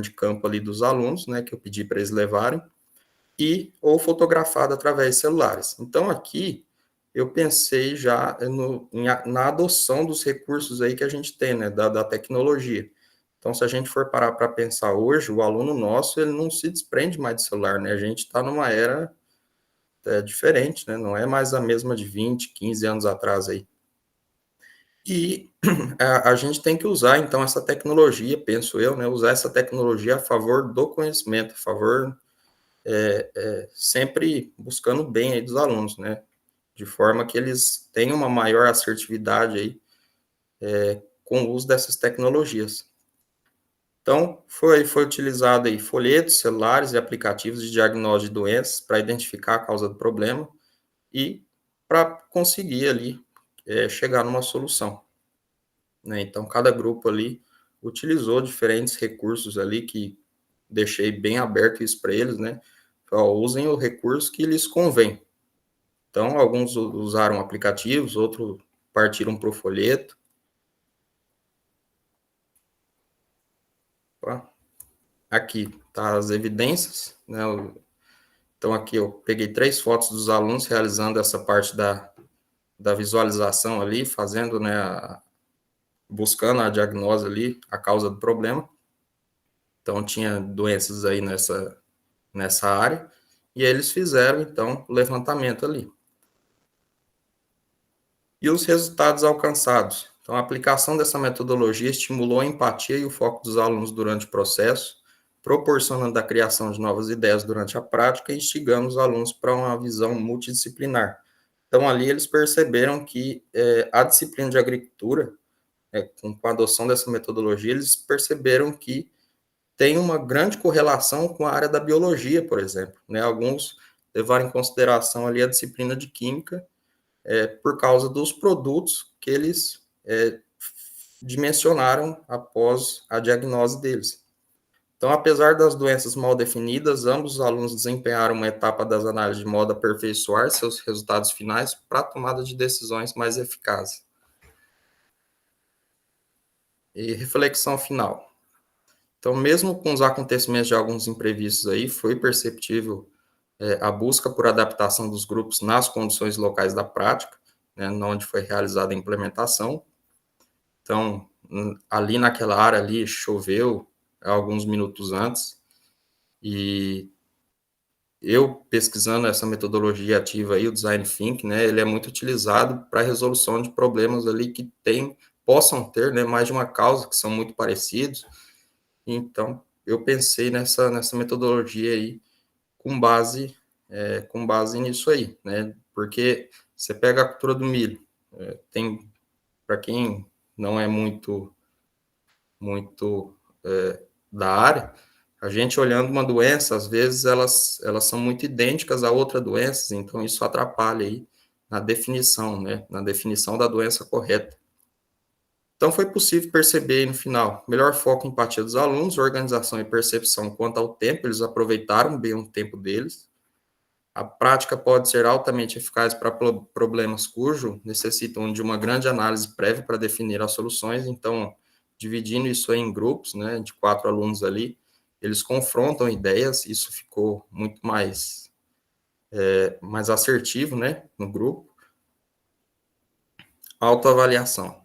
de campo ali dos alunos, né, que eu pedi para eles levarem, ou fotografado através de celulares. Então, aqui, eu pensei já na adoção dos recursos aí que a gente tem, né, da tecnologia. Então, se a gente for parar para pensar hoje, o aluno nosso, ele não se desprende mais de celular, né? A gente está numa era diferente, né? Não é mais a mesma de 20, 15 anos atrás aí. E a gente tem que usar, então, essa tecnologia, penso eu, né? Usar essa tecnologia a favor do conhecimento, a favor, sempre buscando o bem aí dos alunos, né? De forma que eles tenham uma maior assertividade aí com o uso dessas tecnologias. Então, foi utilizado aí folhetos, celulares e aplicativos de diagnóstico de doenças para identificar a causa do problema e para conseguir ali chegar numa solução, né? Então, cada grupo ali utilizou diferentes recursos ali que deixei bem aberto isso para eles, né? Usem o recurso que lhes convém. Então, alguns usaram aplicativos, outros partiram para o folheto. Opa. aqui tá as evidências, né? Então, aqui eu peguei 3 fotos dos alunos realizando essa parte da visualização ali, fazendo, né, buscando a diagnose ali, a causa do problema. Então, tinha doenças aí nessa área, e eles fizeram, então, o levantamento ali. E os resultados alcançados. Então, a aplicação dessa metodologia estimulou a empatia e o foco dos alunos durante o processo, proporcionando a criação de novas ideias durante a prática e instigando os alunos para uma visão multidisciplinar. Então, ali eles perceberam que a disciplina de agricultura, com a adoção dessa metodologia, eles perceberam que tem uma grande correlação com a área da biologia, por exemplo, né? Alguns levaram em consideração ali a disciplina de química, por causa dos produtos que eles dimensionaram após a diagnose deles. Então, apesar das doenças mal definidas, ambos os alunos desempenharam uma etapa das análises de modo a aperfeiçoar seus resultados finais para a tomada de decisões mais eficazes. E reflexão final. Então, mesmo com os acontecimentos de alguns imprevistos aí, foi perceptível a busca por adaptação dos grupos nas condições locais da prática, né, onde foi realizada a implementação. Então, ali naquela área ali, choveu alguns minutos antes, e eu pesquisando essa metodologia ativa aí, o Design Thinking, né, ele é muito utilizado para a resolução de problemas ali que possam ter, né, mais de uma causa, que são muito parecidos. Então, eu pensei nessa metodologia aí, com base nisso aí, né, porque você pega a cultura do milho, para quem não é muito da área, a gente olhando uma doença, às vezes elas são muito idênticas a outra doença, então isso atrapalha aí na definição, né, na definição da doença correta. Então foi possível perceber aí no final, melhor foco em empatia dos alunos, organização e percepção quanto ao tempo, eles aproveitaram bem o tempo deles. A prática pode ser altamente eficaz para problemas cujo necessitam de uma grande análise prévia para definir as soluções, então, dividindo isso aí em grupos, né, de 4 alunos ali, eles confrontam ideias, isso ficou muito mais assertivo, né, no grupo. Autoavaliação.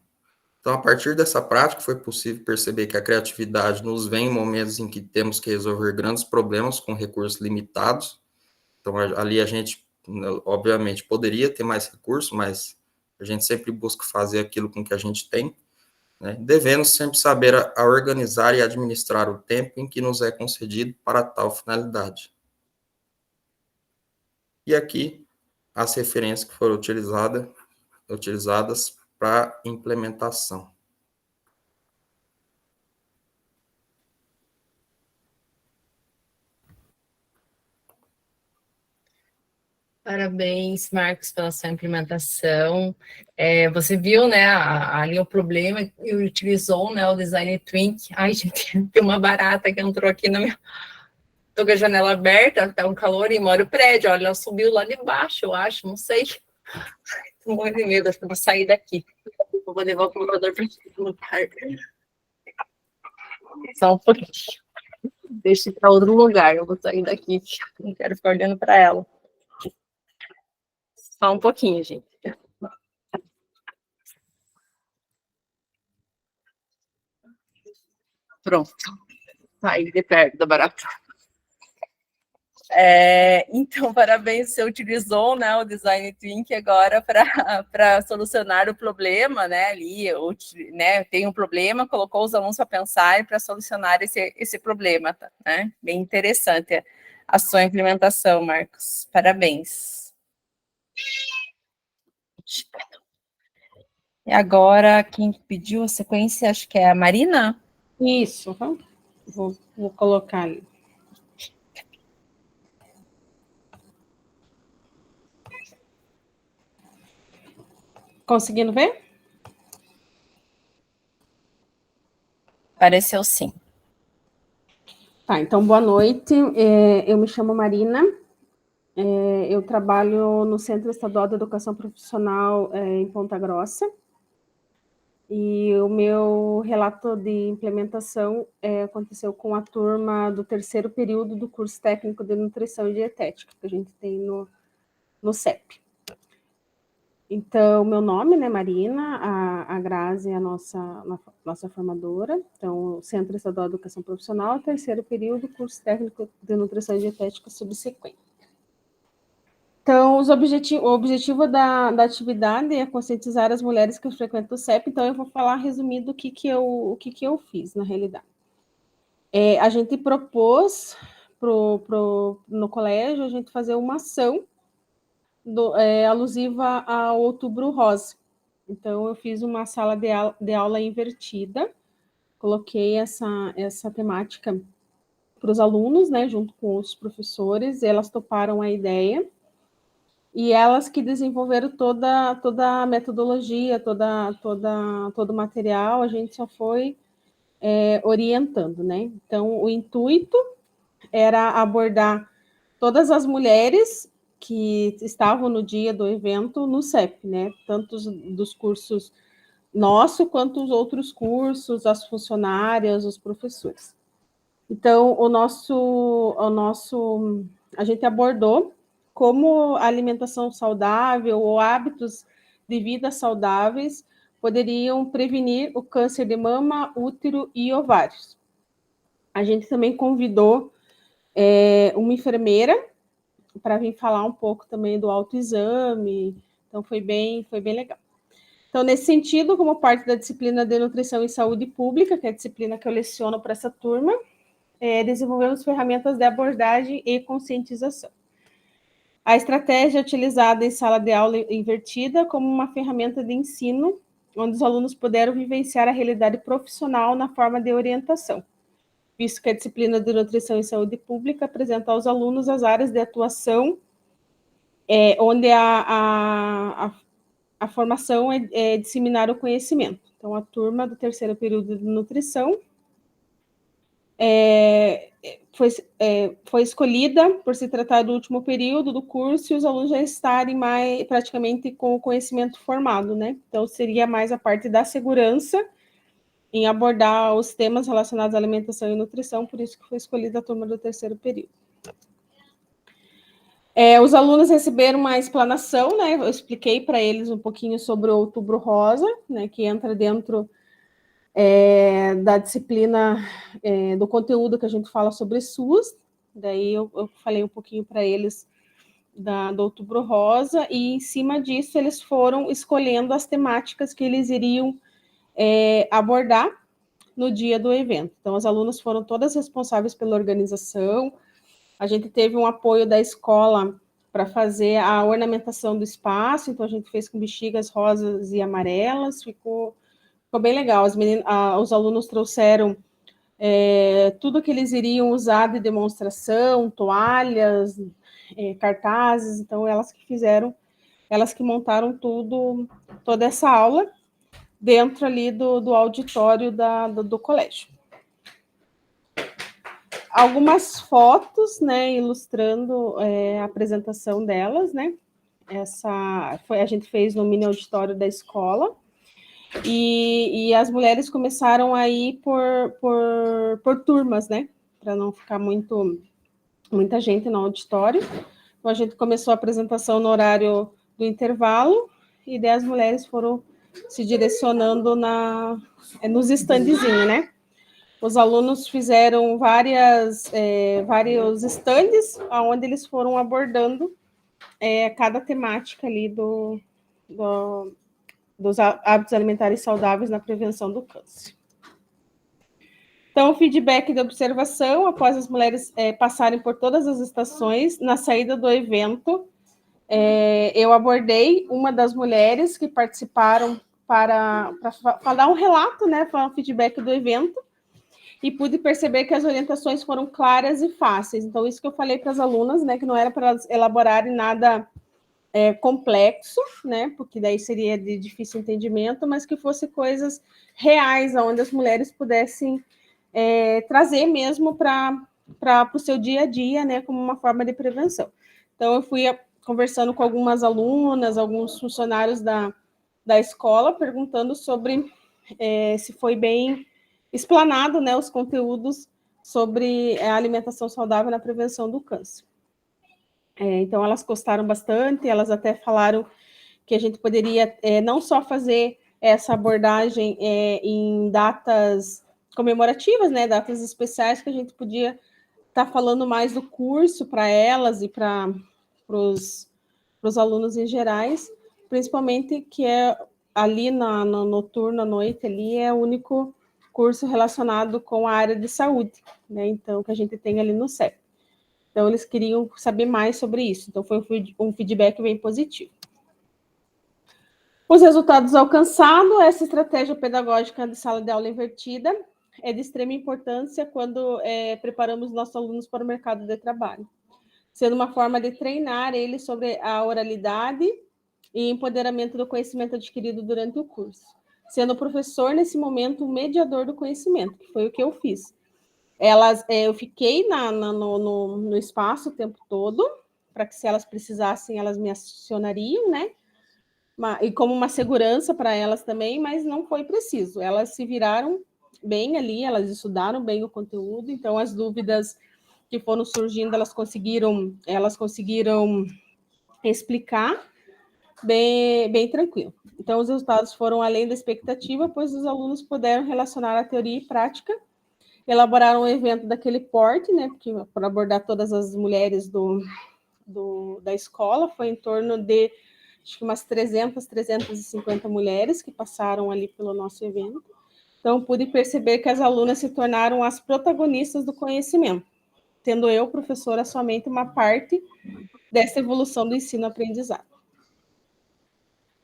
Então, a partir dessa prática, foi possível perceber que a criatividade nos vem em momentos em que temos que resolver grandes problemas com recursos limitados. Então, ali a gente, obviamente, poderia ter mais recursos, mas a gente sempre busca fazer aquilo com que a gente tem, né? Devemos sempre saber a organizar e administrar o tempo em que nos é concedido para tal finalidade. E aqui, as referências que foram utilizadas para implementação. Parabéns, Marcos, pela sua implementação. Você viu, né, ali o problema e utilizou, né, o Design Thinking. Ai, gente, tem uma barata que entrou aqui na minha... Tô com a janela aberta, tá um calor e mora o prédio. Olha, ela subiu lá de baixo, eu acho, não sei. Tô morrendo de medo, acho que eu vou sair daqui. Vou levar o computador para o lugar. Só um pouquinho. Deixa para outro lugar, eu vou sair daqui. Não quero ficar olhando para ela. Só um pouquinho, gente. Pronto. Saí de perto da barata. Então, parabéns, você utilizou, né, o Design Thinking agora para solucionar o problema, né, ali, né, tem um problema, colocou os alunos para pensar para solucionar esse problema, né, bem interessante a sua implementação, Marcos, parabéns. E agora, quem pediu a sequência, acho que é a Marina? Isso, vou colocar ali. Conseguindo ver? Apareceu sim. Tá, então boa noite. Eu me chamo Marina. Eu trabalho no Centro Estadual de Educação Profissional em Ponta Grossa. E o meu relato de implementação aconteceu com a turma do 3º período do curso técnico de nutrição e dietética, que a gente tem no CEP. Então, meu nome, né, Marina, a Grazi é a nossa formadora, então, Centro Estadual de Educação Profissional, 3º período, curso técnico de nutrição e dietética subsequente. Então, o objetivo da atividade é conscientizar as mulheres que frequentam o CEP, então eu vou falar resumido o que eu fiz, na realidade. A gente propôs no colégio a gente fazer uma ação alusiva ao Outubro Rosa. Então, eu fiz uma sala de aula invertida, coloquei essa temática para os alunos, né, junto com os professores, elas toparam a ideia, e elas que desenvolveram toda a metodologia, todo o material, a gente só foi orientando, né? Então, o intuito era abordar todas as mulheres que estavam no dia do evento no CEP, né? Tanto dos cursos nosso, quanto os outros cursos, as funcionárias, os professores. Então, a gente abordou como a alimentação saudável ou hábitos de vida saudáveis poderiam prevenir o câncer de mama, útero e ovários. A gente também convidou uma enfermeira para vir falar um pouco também do autoexame, então foi bem legal. Então, nesse sentido, como parte da disciplina de Nutrição e Saúde Pública, que é a disciplina que eu leciono para essa turma, desenvolvemos ferramentas de abordagem e conscientização. A estratégia é utilizada em sala de aula invertida como uma ferramenta de ensino, onde os alunos puderam vivenciar a realidade profissional na forma de orientação, visto que a disciplina de Nutrição e Saúde Pública apresenta aos alunos as áreas de atuação, onde a formação é disseminar o conhecimento. Então, a turma do 3º período de nutrição foi escolhida por se tratar do último período do curso e os alunos já estarem praticamente com o conhecimento formado, né? Então, seria mais a parte da segurança em abordar os temas relacionados à alimentação e nutrição, por isso que foi escolhida a turma do 3º período. Os alunos receberam uma explanação, né? Eu expliquei para eles um pouquinho sobre o Outubro Rosa, né? Que entra dentro da disciplina do conteúdo que a gente fala sobre SUS. Daí eu falei um pouquinho para eles do Outubro Rosa, e em cima disso eles foram escolhendo as temáticas que eles iriam abordar no dia do evento. Então, os alunos foram todas responsáveis pela organização. A gente teve um apoio da escola para fazer a ornamentação do espaço, então a gente fez com bexigas rosas e amarelas, ficou bem legal. Os alunos trouxeram tudo que eles iriam usar de demonstração, toalhas, cartazes, então elas que montaram toda essa aula dentro ali do auditório do colégio. Algumas fotos, né, ilustrando a apresentação delas, né? A gente fez no mini auditório da escola, e as mulheres começaram a ir por turmas, né? Para não ficar muita gente no auditório. Então, a gente começou a apresentação no horário do intervalo, e daí as mulheres foram se direcionando nos standzinhos, né? Os alunos fizeram vários stands, onde eles foram abordando cada temática ali dos hábitos alimentares saudáveis na prevenção do câncer. Então, o feedback da observação, após as mulheres passarem por todas as estações, na saída do evento, eu abordei uma das mulheres que participaram para dar um relato, né, falar um feedback do evento, e pude perceber que as orientações foram claras e fáceis. Então, isso que eu falei para as alunas, né, que não era para elas elaborarem nada complexo, né, porque daí seria de difícil entendimento, mas que fosse coisas reais, onde as mulheres pudessem trazer mesmo para o seu dia a dia, né, como uma forma de prevenção. Então, eu fui conversando com algumas alunas, alguns funcionários da escola, perguntando sobre se foi bem explanado, né, os conteúdos sobre a alimentação saudável na prevenção do câncer. Então, elas gostaram bastante, elas até falaram que a gente poderia não só fazer essa abordagem em datas comemorativas, né, datas especiais, que a gente podia estar falando mais do curso para elas e para os alunos em gerais, principalmente que ali no turno à noite, ali é o único curso relacionado com a área de saúde, né, então, que a gente tem ali no CEP. Então, eles queriam saber mais sobre isso, então foi um feedback bem positivo. Os resultados alcançados, essa estratégia pedagógica de sala de aula invertida é de extrema importância quando preparamos nossos alunos para o mercado de trabalho, sendo uma forma de treinar eles sobre a oralidade e empoderamento do conhecimento adquirido durante o curso, sendo o professor, nesse momento, o mediador do conhecimento, que foi o que eu fiz. Eu fiquei no espaço o tempo todo, para que se elas precisassem, elas me acionariam, né? E como uma segurança para elas também, mas não foi preciso. Elas se viraram bem ali, elas estudaram bem o conteúdo, então as dúvidas que foram surgindo, elas conseguiram explicar bem tranquilo. Então, os resultados foram além da expectativa, pois os alunos puderam relacionar a teoria e prática, elaboraram um evento daquele porte, né, porque para abordar todas as mulheres da escola, foi em torno de acho que umas 350 mulheres que passaram ali pelo nosso evento. Então, pude perceber que as alunas se tornaram as protagonistas do conhecimento, tendo eu, professora, somente uma parte dessa evolução do ensino-aprendizado.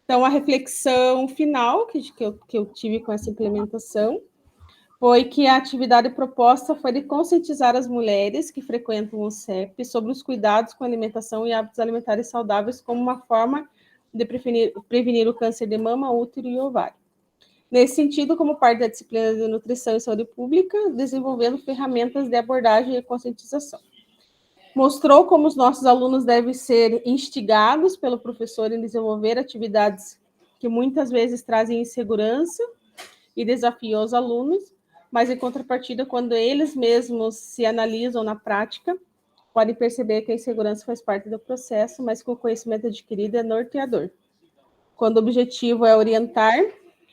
Então, a reflexão final que eu tive com essa implementação foi que a atividade proposta foi de conscientizar as mulheres que frequentam o CEP sobre os cuidados com a alimentação e hábitos alimentares saudáveis como uma forma de prevenir o câncer de mama, útero e ovário. Nesse sentido, como parte da disciplina de nutrição e saúde pública, desenvolvendo ferramentas de abordagem e conscientização. Mostrou como os nossos alunos devem ser instigados pelo professor em desenvolver atividades que muitas vezes trazem insegurança e desafio aos alunos, mas em contrapartida, quando eles mesmos se analisam na prática, podem perceber que a insegurança faz parte do processo, mas que o conhecimento adquirido é norteador. Quando o objetivo é orientar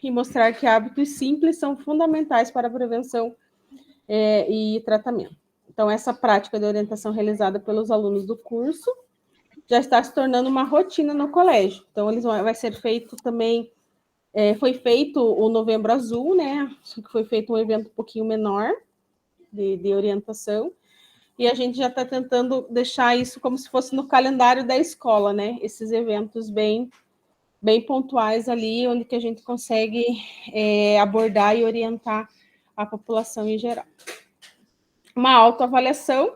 e mostrar que hábitos simples são fundamentais para a prevenção e tratamento. Então, essa prática de orientação realizada pelos alunos do curso já está se tornando uma rotina no colégio. Então, vai ser feito também, foi feito o Novembro Azul, né? Que foi feito um evento um pouquinho menor de orientação, e a gente já está tentando deixar isso como se fosse no calendário da escola, né? Esses eventos bem pontuais ali, onde que a gente consegue abordar e orientar a população em geral. Uma autoavaliação,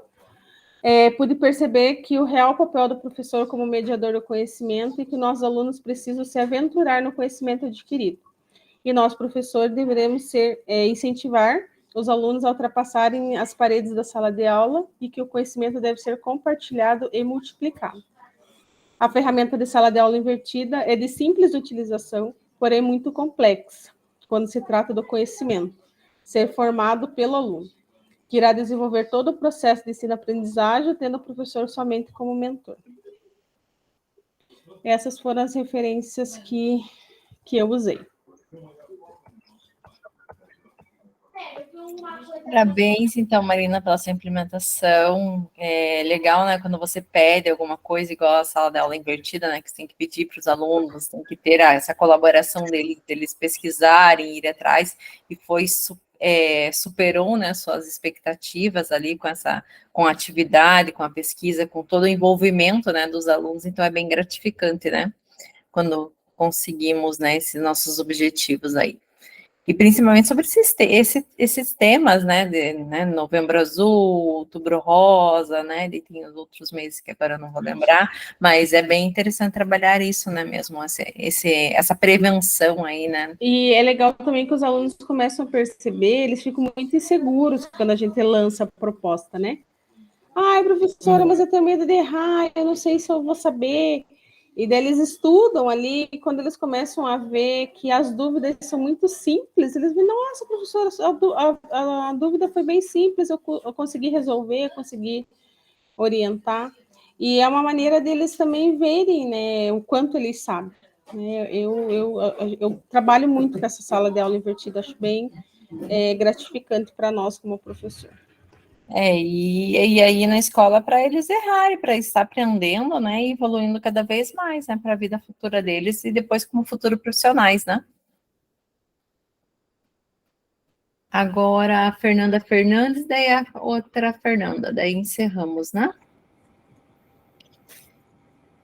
pude perceber que o real papel do professor como mediador do conhecimento e que nossos alunos precisam se aventurar no conhecimento adquirido. E nós, professores, deveremos incentivar os alunos a ultrapassarem as paredes da sala de aula e que o conhecimento deve ser compartilhado e multiplicado. A ferramenta de sala de aula invertida é de simples utilização, porém muito complexa, quando se trata do conhecimento, ser formado pelo aluno, que irá desenvolver todo o processo de ensino-aprendizagem, tendo o professor somente como mentor. Essas foram as referências que eu usei. Parabéns, então, Marina, pela sua implementação. É legal, né, quando você pede alguma coisa, igual a sala de aula invertida, né, que você tem que pedir para os alunos, tem que ter essa colaboração deles pesquisarem, ir atrás, e superou, né, suas expectativas ali com a atividade, com a pesquisa, com todo o envolvimento, né, dos alunos, então é bem gratificante, né, quando conseguimos, né, esses nossos objetivos aí. E principalmente sobre esses temas, né, Novembro Azul, Outubro Rosa, né, e tem os outros meses que agora eu não vou lembrar, mas é bem interessante trabalhar isso, né, mesmo, essa prevenção aí, né. E é legal também que os alunos começam a perceber, eles ficam muito inseguros quando a gente lança a proposta, né. Ai, professora, mas eu tenho medo de errar, eu não sei se eu vou saber. E daí eles estudam ali, e quando eles começam a ver que as dúvidas são muito simples, eles dizem, nossa, professora, a dúvida foi bem simples, eu consegui resolver, eu consegui orientar. E é uma maneira deles também verem, né, o quanto eles sabem. Né? Eu trabalho muito com essa sala de aula invertida, acho bem gratificante para nós como professor. E aí na escola para eles errarem, para estar aprendendo, né, e evoluindo cada vez mais, né, para a vida futura deles e depois como futuro profissionais, né. Agora a Fernanda Fernandes, daí a outra Fernanda, daí encerramos, né?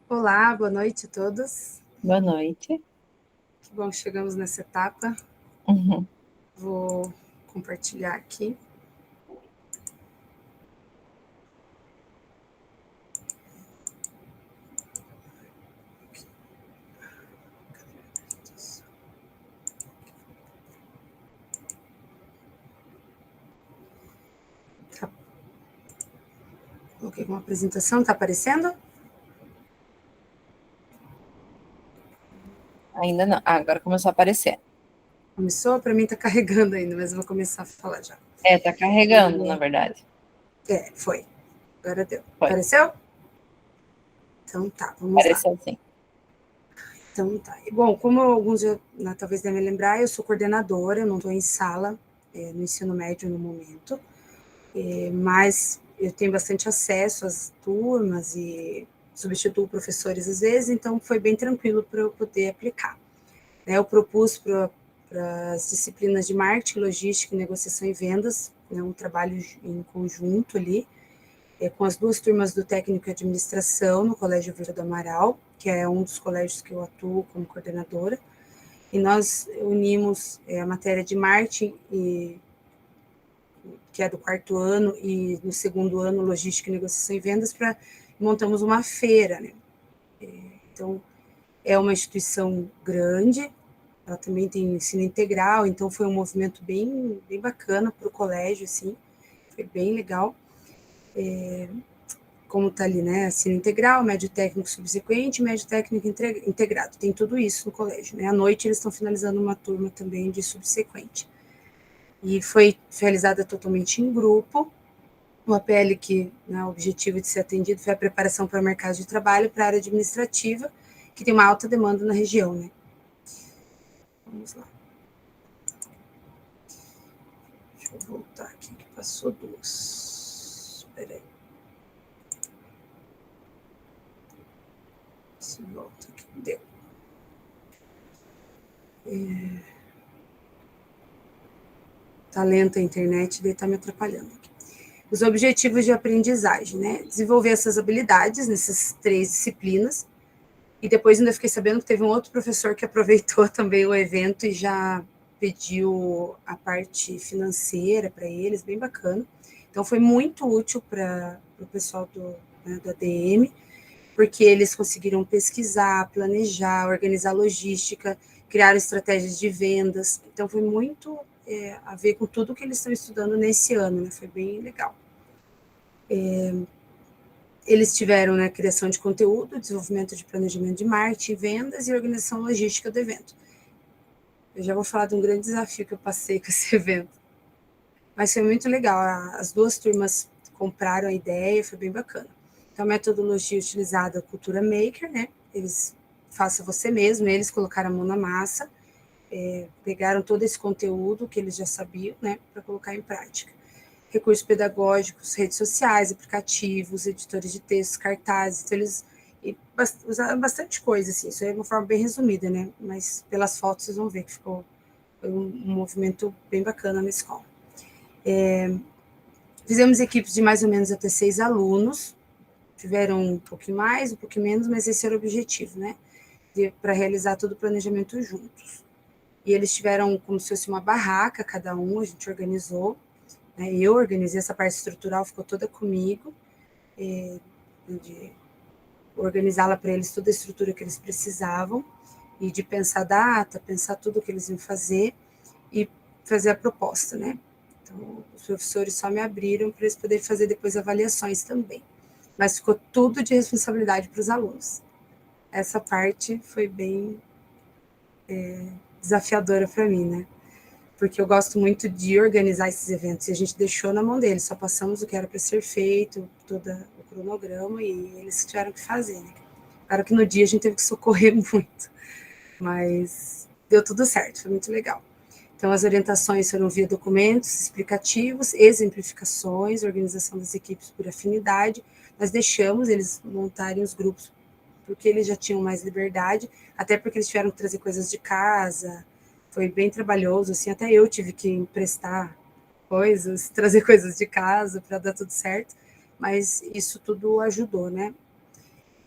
Olá, boa noite a todos. Boa noite. Que bom que chegamos nessa etapa. Uhum. Vou compartilhar aqui. Tá. Coloquei uma apresentação, está aparecendo? Ainda não. Agora começou a aparecer. Começou? Para mim está carregando ainda, mas eu vou começar a falar já. Está carregando, na verdade. Foi. Agora deu. Foi. Apareceu? Então tá, vamos Apareceu, lá. Sim. Então tá. Bom, como alguns já talvez devem lembrar, eu sou coordenadora, eu não estou em sala no ensino médio no momento, mas eu tenho bastante acesso às turmas e substituo professores às vezes, então foi bem tranquilo para eu poder aplicar. Eu propus para as disciplinas de marketing, logística, negociação e vendas, um trabalho em conjunto ali, com as duas turmas do técnico de administração no Colégio Vila do Amaral, que é um dos colégios que eu atuo como coordenadora, e nós unimos a matéria de marketing, que é do 4º ano, e no 2º ano, logística, negociação e vendas, para montamos uma feira, né? Então, é uma instituição grande, ela também tem ensino integral, então foi um movimento bem bacana para o colégio, assim, foi bem legal. Como está ali, né? Ensino integral, médio técnico subsequente, médio técnico integrado, tem tudo isso no colégio, né? À noite eles estão finalizando uma turma também de subsequente. E foi realizada totalmente em grupo. O APL que, né, o objetivo de ser atendido foi a preparação para o mercado de trabalho, para a área administrativa, que tem uma alta demanda na região, né? Vamos lá. Deixa eu voltar aqui, que passou 2. Espera aí. Se volta aqui, deu. Tá lenta a internet, daí tá me atrapalhando aqui. Os objetivos de aprendizagem, né? Desenvolver essas habilidades nessas 3 disciplinas. E depois ainda fiquei sabendo que teve um outro professor que aproveitou também o evento e já pediu a parte financeira para eles, bem bacana. Então foi muito útil para o pessoal do ADM, porque eles conseguiram pesquisar, planejar, organizar logística, criar estratégias de vendas. Então foi muito a ver com tudo que eles estão estudando nesse ano, né? Foi bem legal. Eles tiveram, né, criação de conteúdo, desenvolvimento de planejamento de marketing, vendas e organização logística do evento. Eu já vou falar de um grande desafio que eu passei com esse evento. Mas foi muito legal, as 2 turmas compraram a ideia, foi bem bacana. Então, a metodologia utilizada é a Cultura Maker, né? Eles faça você mesmo, eles colocaram a mão na massa, pegaram todo esse conteúdo que eles já sabiam, né, para colocar em prática. Recursos pedagógicos, redes sociais, aplicativos, editores de textos, cartazes, então eles usaram bastante coisa, assim, isso é uma forma bem resumida, né, mas pelas fotos vocês vão ver que foi um movimento bem bacana na escola. Fizemos equipes de mais ou menos até 6 alunos, tiveram um pouquinho mais, um pouquinho menos, mas esse era o objetivo, né, para realizar todo o planejamento juntos. E eles tiveram como se fosse uma barraca, cada um, a gente organizou, né, eu organizei essa parte estrutural, ficou toda comigo, de organizá-la para eles, toda a estrutura que eles precisavam, e de pensar data, pensar tudo o que eles iam fazer, e fazer a proposta, né. Então, os professores só me abriram para eles poderem fazer depois avaliações também. Mas ficou tudo de responsabilidade para os alunos. essa parte foi bem desafiadora para mim, né? Porque eu gosto muito de organizar esses eventos, e a gente deixou na mão deles, só passamos o que era para ser feito, todo o cronograma, e eles tiveram que fazer, né? Claro que no dia a gente teve que socorrer muito, mas deu tudo certo, foi muito legal. Então, as orientações foram via documentos explicativos, exemplificações, organização das equipes por afinidade. Nós deixamos eles montarem os grupos, porque eles já tinham mais liberdade, até porque eles tiveram que trazer coisas de casa, foi bem trabalhoso, assim, até eu tive que emprestar coisas, trazer coisas de casa para dar tudo certo, mas isso tudo ajudou, né?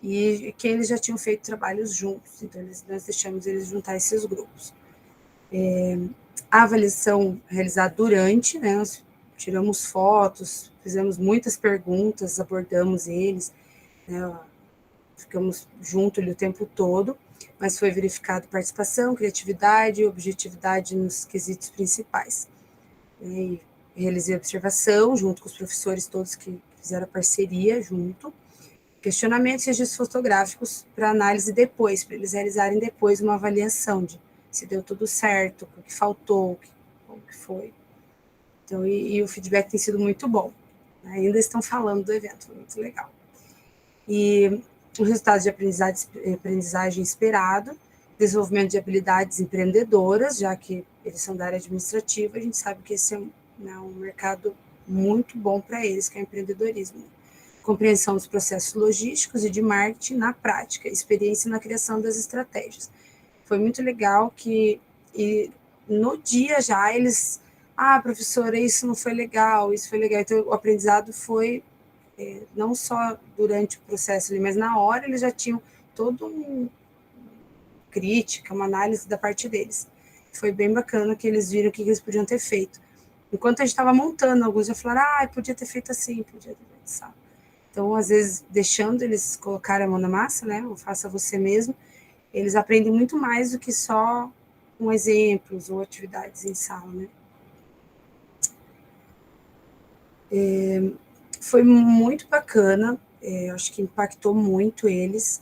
E que eles já tinham feito trabalhos juntos, então nós deixamos eles juntar esses grupos. A avaliação realizada durante, né, nós tiramos fotos, fizemos muitas perguntas, abordamos eles, né, ficamos juntos ali o tempo todo, mas foi verificado participação, criatividade e objetividade nos quesitos principais. E realizei observação junto com os professores todos que fizeram a parceria junto, questionamentos e registros fotográficos para análise depois, para eles realizarem depois uma avaliação de se deu tudo certo, o que faltou, o que foi. Então, e o feedback tem sido muito bom. Ainda estão falando do evento, foi muito legal. E o resultado de aprendizagem esperado, desenvolvimento de habilidades empreendedoras, já que eles são da área administrativa, a gente sabe que esse é um mercado muito bom para eles, que é o empreendedorismo. Compreensão dos processos logísticos e de marketing na prática, experiência na criação das estratégias. Foi muito legal que no dia já eles, professora, isso não foi legal, isso foi legal. Então, o aprendizado foi não só durante o processo ali, mas na hora eles já tinham toda uma crítica, uma análise da parte deles. Foi bem bacana que eles viram o que eles podiam ter feito. Enquanto a gente estava montando, alguns já falaram, podia ter feito assim, podia ter feito assim. Então, às vezes, deixando eles colocarem a mão na massa, né, ou faça você mesmo, eles aprendem muito mais do que só com exemplos ou atividades em sala, né? Foi muito bacana, acho que impactou muito eles.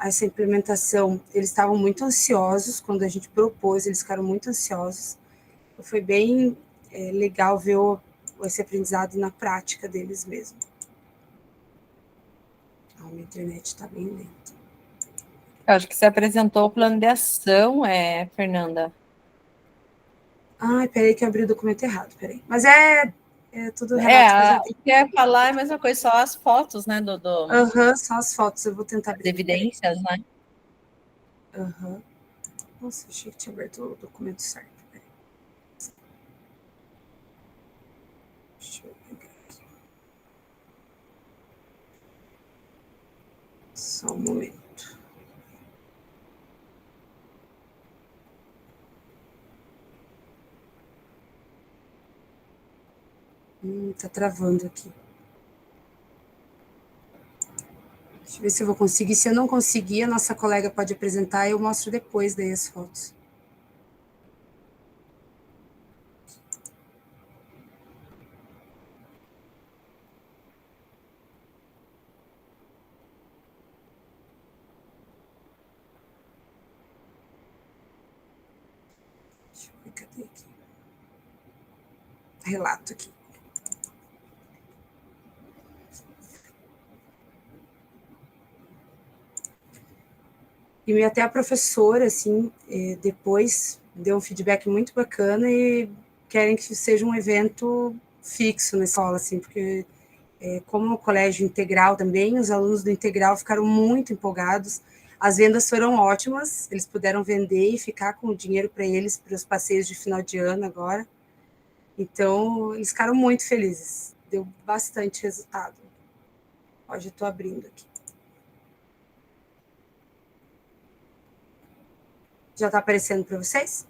Essa implementação, eles estavam muito ansiosos, quando a gente propôs, eles ficaram muito ansiosos. Foi bem legal ver esse aprendizado na prática deles mesmo. A minha internet está bem lenta. Eu acho que você apresentou o plano de ação, Fernanda. Peraí que eu abri o documento errado, peraí. Mas é tudo relato. O que eu ia falar é a mesma coisa, só as fotos, né, só as fotos, eu vou tentar abrir. As evidências, né? Nossa, achei que tinha aberto o documento certo. Peraí. Deixa eu pegar aqui. Só um momento. Tá travando aqui. Deixa eu ver se eu vou conseguir. Se eu não conseguir, a nossa colega pode apresentar e eu mostro depois daí as fotos. Deixa eu ver, cadê aqui? Relato aqui. E até a professora, assim, depois deu um feedback muito bacana e querem que seja um evento fixo na escola, assim, porque como o colégio integral também, os alunos do integral ficaram muito empolgados, as vendas foram ótimas, eles puderam vender e ficar com o dinheiro para eles, para os passeios de final de ano agora, então eles ficaram muito felizes, deu bastante resultado. Hoje eu estou abrindo aqui. Já está aparecendo para vocês?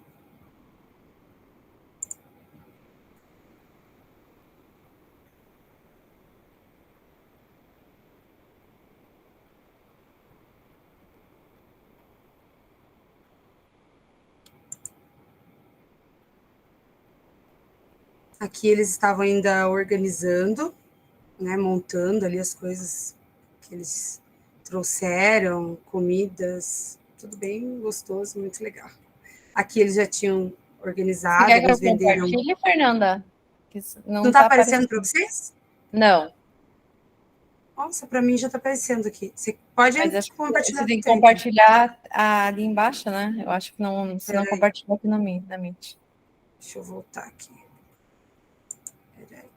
Aqui eles estavam ainda organizando, né, montando ali as coisas que eles trouxeram comidas, tudo bem gostoso, muito legal. Aqui eles já tinham organizado, Você quer que eu eles venderam... compartilhe, Fernanda? Que Não está aparecendo para vocês? Não. Nossa, para mim já está aparecendo aqui. Você pode compartilhar. Você tem que compartilhar ali embaixo, né? Eu acho que não, se não compartilhou aqui na Meet. Deixa eu voltar aqui. Peraí.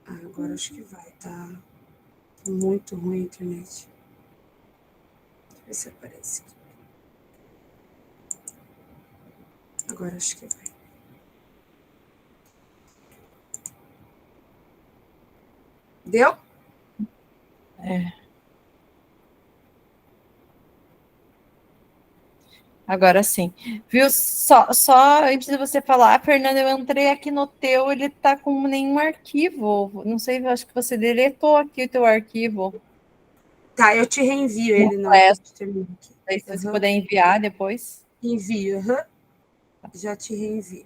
Agora acho que vai, tá muito ruim a internet. Deixa eu ver se aparece aqui. Agora acho que vai. Deu? Agora sim. Viu? Só antes de você falar, Fernanda, eu entrei aqui no teu, ele tá com nenhum arquivo. Não sei, eu acho que você deletou aqui o teu arquivo. Tá, eu te reenvio ele na hora que termina aqui. Aí, se você puder enviar depois. Envio, já te reenvio.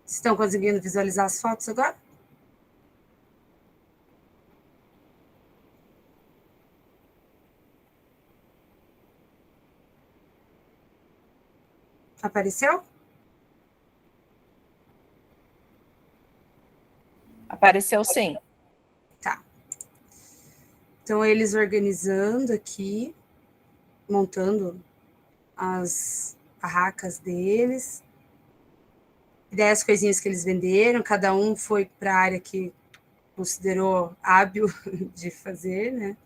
Vocês estão conseguindo visualizar as fotos agora? Apareceu? Apareceu sim. Tá. Então, eles organizando aqui, montando as barracas deles. E daí as coisinhas que eles venderam, cada um foi para a área que considerou hábil de fazer, né?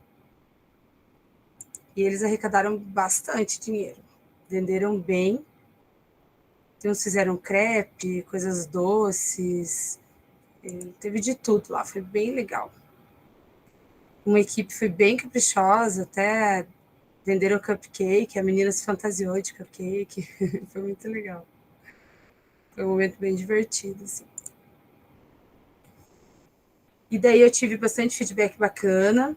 E eles arrecadaram bastante dinheiro. Venderam bem. Então, fizeram crepe, coisas doces, teve de tudo lá, foi bem legal. Uma equipe foi bem caprichosa, até venderam cupcake, a menina se fantasiou de cupcake, foi muito legal. Foi um momento bem divertido, assim. E daí eu tive bastante feedback bacana.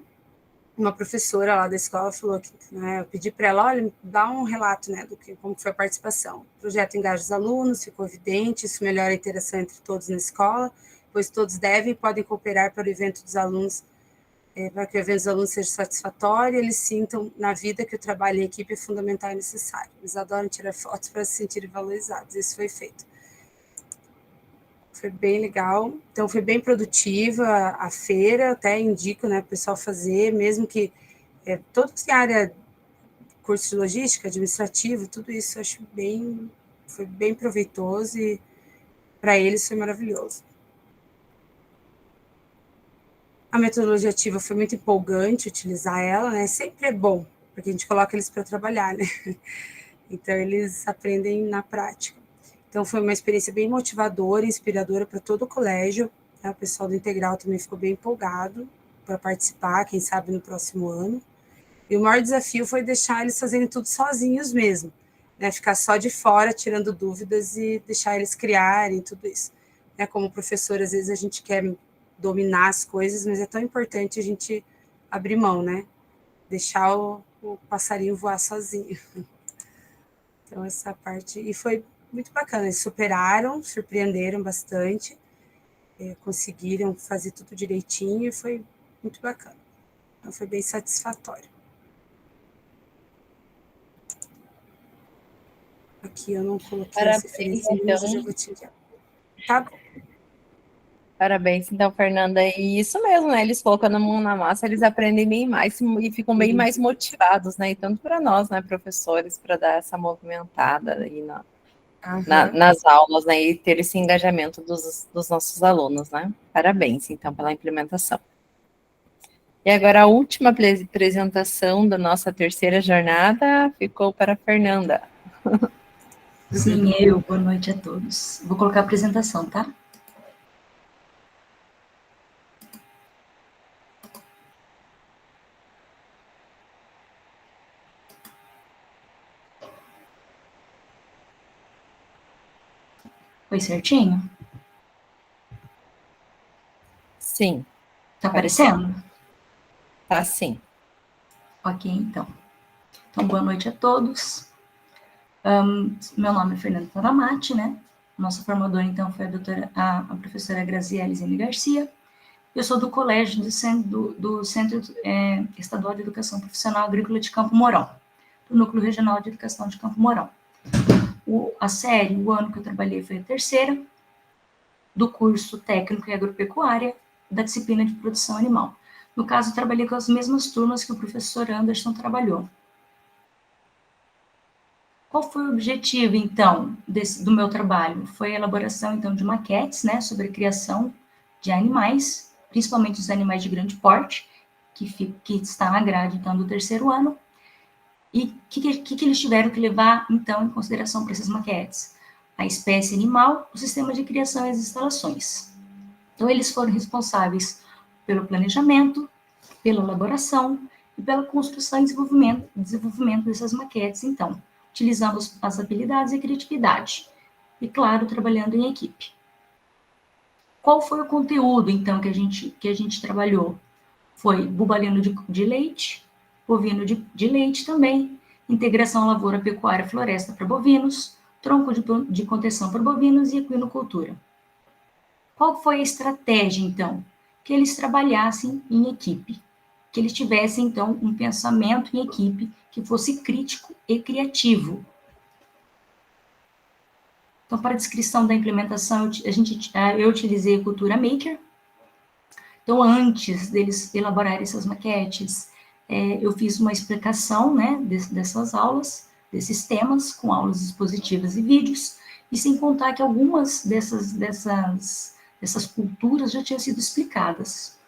Uma professora lá da escola falou que, né, eu pedi para ela, olha, dá um relato, né, como foi a participação. O projeto engaja os alunos, ficou evidente, isso melhora a interação entre todos na escola, pois todos devem e podem cooperar para o evento dos alunos, para que o evento dos alunos seja satisfatório, eles sintam na vida que o trabalho em equipe é fundamental e necessário. Eles adoram tirar fotos para se sentirem valorizados, isso foi feito. Foi bem legal, então foi bem produtiva a feira, até indico, né, o pessoal fazer, mesmo que toda a área, curso de logística, administrativo, tudo isso eu acho foi bem proveitoso e para eles foi maravilhoso. A metodologia ativa foi muito empolgante utilizar ela, né, sempre é bom, porque a gente coloca eles para trabalhar, né, então eles aprendem na prática. Então, foi uma experiência bem motivadora, inspiradora para todo o colégio. Né? O pessoal do Integral também ficou bem empolgado para participar, quem sabe no próximo ano. E o maior desafio foi deixar eles fazerem tudo sozinhos mesmo. Né? Ficar só de fora, tirando dúvidas e deixar eles criarem tudo isso. Né? Como professor, às vezes a gente quer dominar as coisas, mas é tão importante a gente abrir mão, né? Deixar o passarinho voar sozinho. Então, essa parte... E foi muito bacana, eles superaram, surpreenderam bastante, conseguiram fazer tudo direitinho e foi muito bacana. Então, foi bem satisfatório. Aqui eu não coloquei as referências, então. Mas eu já vou te enviar. Tá bom. Parabéns, então, Fernanda. E isso mesmo, né? Eles colocando a mão na massa, eles aprendem bem mais e ficam bem mais motivados, né? E tanto para nós, né, professores, para dar essa movimentada aí nas aulas, né, e ter esse engajamento dos nossos alunos, né? Parabéns, então, pela implementação. E agora a última apresentação da nossa terceira jornada ficou para a Fernanda. Sim, eu. Boa noite a todos. Vou colocar a apresentação, tá? Foi certinho? Sim. Tá aparecendo? Tá, sim. Ok, então. Então, boa noite a todos. Meu nome é Fernanda Taramati, né? Nossa formadora, então, foi a professora Graziele Zene Garcia. Eu sou do colégio do Centro Estadual de Educação Profissional Agrícola de Campo Mourão, do Núcleo Regional de Educação de Campo Mourão. A série, o ano que eu trabalhei foi a terceira, do curso técnico em agropecuária, da disciplina de produção animal. No caso, eu trabalhei com as mesmas turmas que o professor Anderson trabalhou. Qual foi o objetivo, então, do meu trabalho? Foi a elaboração, então, de maquetes, né, sobre a criação de animais, principalmente os animais de grande porte, que está na grade, então, do terceiro ano. E o que eles tiveram que levar, então, em consideração para essas maquetes? A espécie animal, o sistema de criação e as instalações. Então, eles foram responsáveis pelo planejamento, pela elaboração e pela construção e desenvolvimento dessas maquetes, então, utilizando as habilidades e a criatividade. E, claro, trabalhando em equipe. Qual foi o conteúdo, então, que a gente trabalhou? Foi bubalino de leite, bovino de leite também, integração lavoura-pecuária-floresta para bovinos, tronco de contenção para bovinos e equinocultura. Qual foi a estratégia, então? Que eles trabalhassem em equipe, que eles tivessem, então, um pensamento em equipe que fosse crítico e criativo. Então, para a descrição da implementação, eu utilizei a Cultura Maker. Então, antes deles elaborarem essas maquetes, eu fiz uma explicação, né, dessas aulas, desses temas, com aulas expositivas e vídeos, e sem contar que algumas dessas culturas já tinham sido explicadas.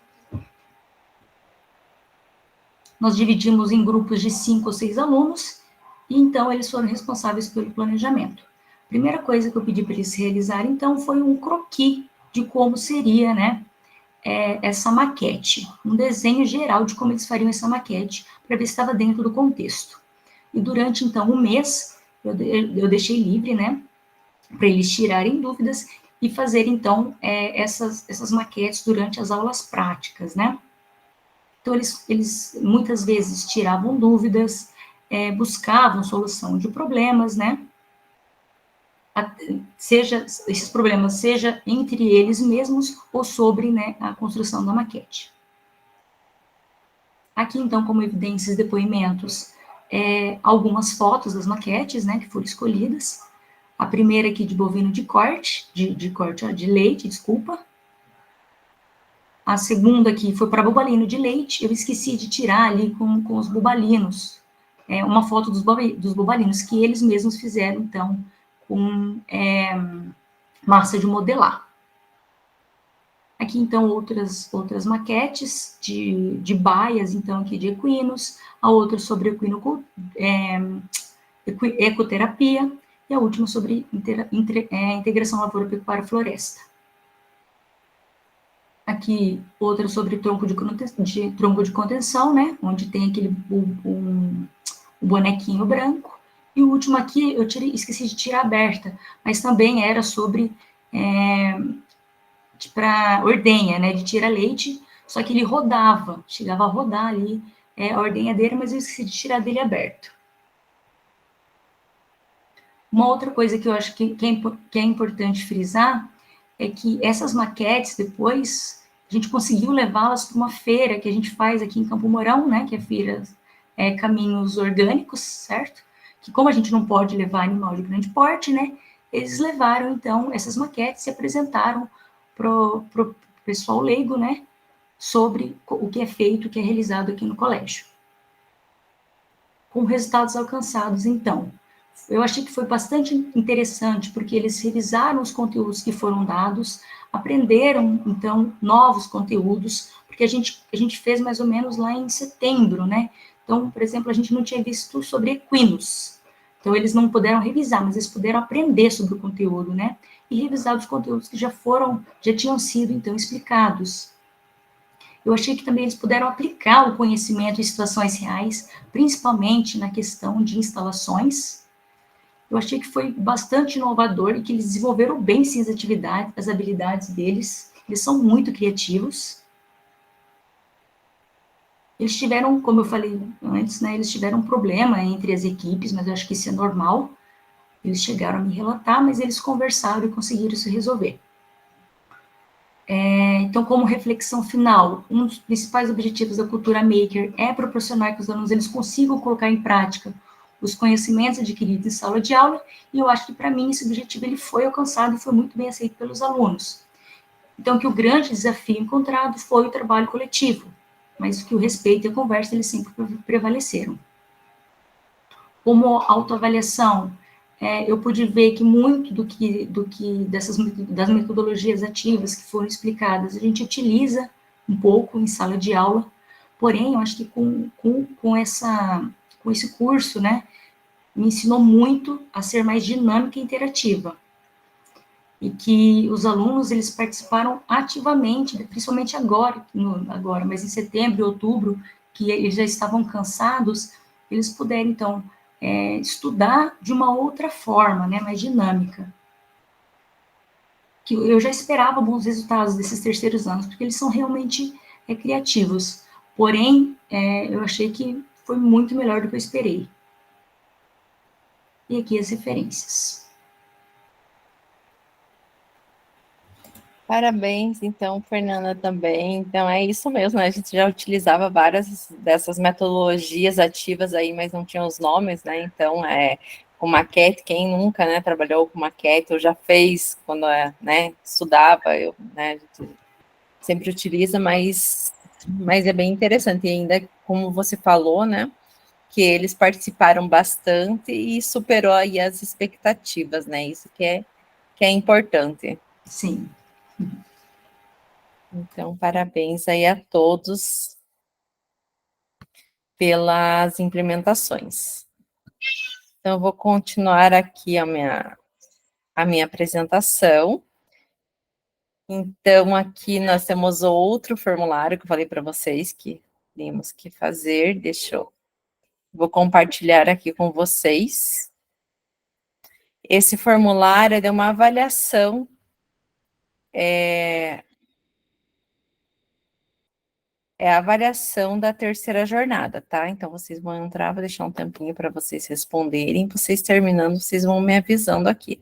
Nós dividimos em grupos de 5 ou 6 alunos, e então eles foram responsáveis pelo planejamento. A primeira coisa que eu pedi para eles realizarem, então, foi um croquis de como seria, né, essa maquete, um desenho geral de como eles fariam essa maquete, para ver se estava dentro do contexto. E durante, então, um mês, eu deixei livre, né, para eles tirarem dúvidas e fazer, então, essas maquetes durante as aulas práticas, né. Então, eles muitas vezes tiravam dúvidas, buscavam solução de problemas, né, esses problemas, seja entre eles mesmos ou sobre, né, a construção da maquete. Aqui, então, como evidências, depoimentos, algumas fotos das maquetes, né, que foram escolhidas. A primeira aqui de bovino de corte, de leite, desculpa. A segunda aqui foi para bubalino de leite, eu esqueci de tirar ali com os bubalinos, uma foto dos bubalinos, que eles mesmos fizeram, então, com massa de modelar. Aqui, então, outras maquetes de baias, então, aqui de equinos, a outra sobre ecoterapia, e a última sobre integração lavoura-pecuária-floresta. Aqui, outra sobre tronco de contenção, né, onde tem aquele o bonequinho branco. E o último aqui, eu esqueci de tirar aberta, mas também era sobre para ordenha, né, de tirar leite, só que ele rodava, chegava a rodar ali a ordenhadeira, mas eu esqueci de tirar dele aberto. Uma outra coisa que eu acho que é importante frisar é que essas maquetes, depois, a gente conseguiu levá-las para uma feira que a gente faz aqui em Campo Mourão, né, que é a feira Caminhos Orgânicos, certo? Que como a gente não pode levar animal de grande porte, né, eles levaram, então, essas maquetes e apresentaram pro pessoal leigo, né, sobre o que é feito, o que é realizado aqui no colégio. Com resultados alcançados, então, eu achei que foi bastante interessante, porque eles revisaram os conteúdos que foram dados, aprenderam, então, novos conteúdos, porque a gente fez mais ou menos lá em setembro, né? Então, por exemplo, a gente não tinha visto sobre equinos. Então, eles não puderam revisar, mas eles puderam aprender sobre o conteúdo, né? E revisar os conteúdos que já tinham sido, então, explicados. Eu achei que também eles puderam aplicar o conhecimento em situações reais, principalmente na questão de instalações. Eu achei que foi bastante inovador e que eles desenvolveram bem sim as habilidades deles. Eles são muito criativos. Eles tiveram, como eu falei antes, né, eles tiveram um problema entre as equipes, mas eu acho que isso é normal. Eles chegaram a me relatar, mas eles conversaram e conseguiram se resolver. Então, como reflexão final, um dos principais objetivos da cultura maker é proporcionar que os alunos eles consigam colocar em prática os conhecimentos adquiridos em sala de aula, e eu acho que, para mim, esse objetivo ele foi alcançado e foi muito bem aceito pelos alunos. Então, que o grande desafio encontrado foi o trabalho coletivo, mas que o respeito e a conversa eles sempre prevaleceram. Como autoavaliação, eu pude ver que muito das metodologias ativas que foram explicadas, a gente utiliza um pouco em sala de aula, porém, eu acho que com esse curso, né, me ensinou muito a ser mais dinâmica e interativa, e que os alunos, eles participaram ativamente, principalmente agora, mas em setembro e outubro, que eles já estavam cansados, eles puderam, então, estudar de uma outra forma, né, mais dinâmica. Que eu já esperava bons resultados desses terceiros anos, porque eles são realmente criativos. Porém, eu achei que foi muito melhor do que eu esperei. E aqui as referências. Parabéns, então, Fernanda, também. Então, é isso mesmo, né? A gente já utilizava várias dessas metodologias ativas aí, mas não tinha os nomes, né? Então, com maquete, quem nunca, né, trabalhou com maquete, ou já fez quando, né, estudava, né, a gente sempre utiliza, mas é bem interessante. E ainda, como você falou, né, que eles participaram bastante e superou aí as expectativas, né? Isso que é importante. Sim. Então, parabéns aí a todos pelas implementações. Então, eu vou continuar aqui a minha apresentação. Então, aqui nós temos outro formulário que eu falei para vocês que temos que fazer. Vou compartilhar aqui com vocês. Esse formulário é de uma avaliação é a avaliação da terceira jornada, tá? Então, vocês vão entrar, vou deixar um tempinho para vocês responderem. Vocês terminando, vocês vão me avisando aqui.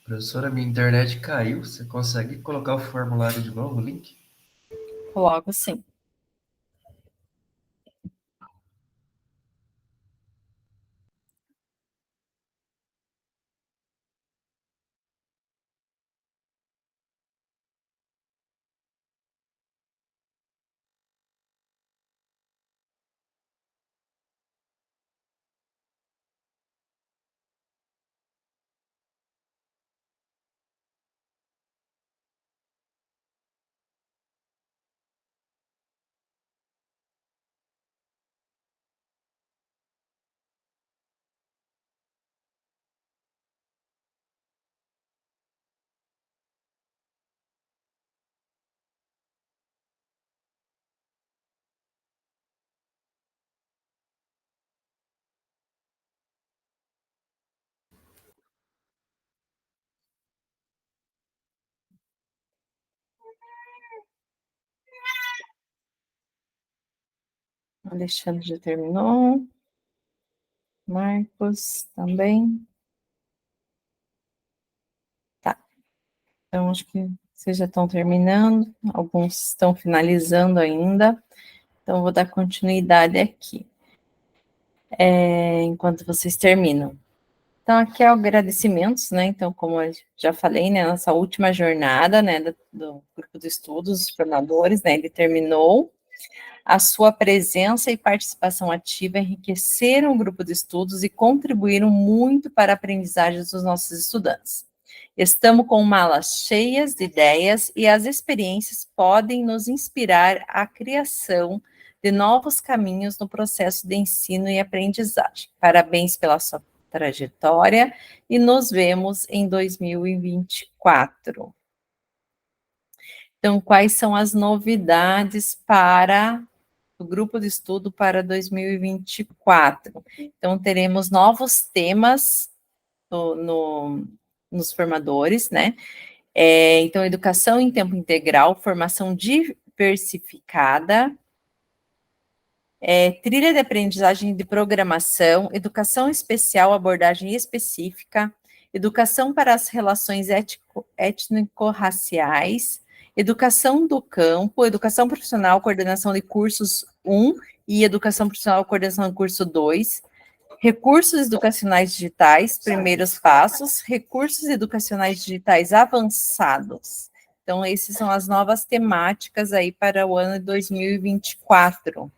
Professora, minha internet caiu. Você consegue colocar o formulário de novo, o link? Coloco sim. Alexandre já terminou. Marcos também. Tá. Então, acho que vocês já estão terminando. Alguns estão finalizando ainda. Então, vou dar continuidade aqui. enquanto vocês terminam. Então, aqui é o agradecimentos, né? Então, como eu já falei, né, nossa última jornada, né, do grupo de estudos, dos formadores, né, ele terminou. A sua presença e participação ativa enriqueceram o grupo de estudos e contribuíram muito para a aprendizagem dos nossos estudantes. Estamos com malas cheias de ideias e as experiências podem nos inspirar à criação de novos caminhos no processo de ensino e aprendizagem. Parabéns pela sua trajetória e nos vemos em 2024. Então, quais são as novidades para o grupo de estudo para 2024? Então, teremos novos temas nos formadores, né? Então, educação em tempo integral, formação diversificada, trilha de aprendizagem de programação, educação especial, abordagem específica, educação para as relações étnico-raciais, educação do campo, educação profissional, coordenação de cursos 1 e educação profissional, coordenação de curso 2, recursos educacionais digitais, primeiros passos, recursos educacionais digitais avançados. Então, essas são as novas temáticas aí para o ano de 2024.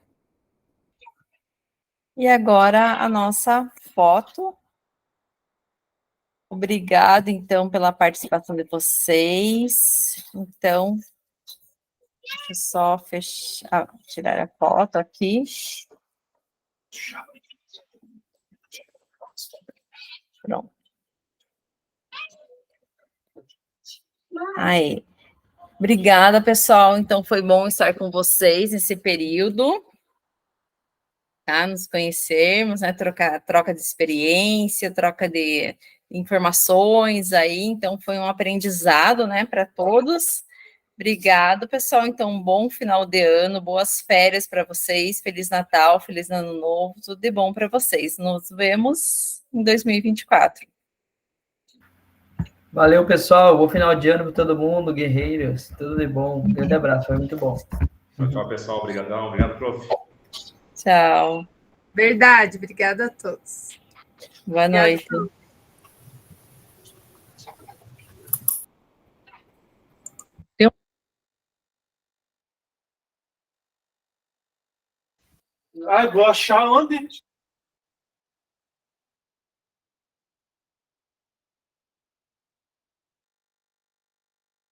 E agora a nossa foto. Obrigada, então, pela participação de vocês. Então, deixa eu só tirar a foto aqui. Pronto. Aí. Obrigada, pessoal. Então, foi bom estar com vocês nesse período. Tá? Nos conhecermos, né? Troca de experiência, troca de informações aí. Então, foi um aprendizado, né, para todos. Obrigado, pessoal. Então, um bom final de ano, boas férias para vocês, Feliz Natal, Feliz Ano Novo, tudo de bom para vocês. Nos vemos em 2024. Valeu, pessoal. Bom final de ano para todo mundo, guerreiros. Tudo de bom. Um grande abraço, foi muito bom. Tchau, pessoal. Obrigadão. Obrigado, prof. Tchau. Verdade, obrigada a todos. Boa noite. Vou achar onde?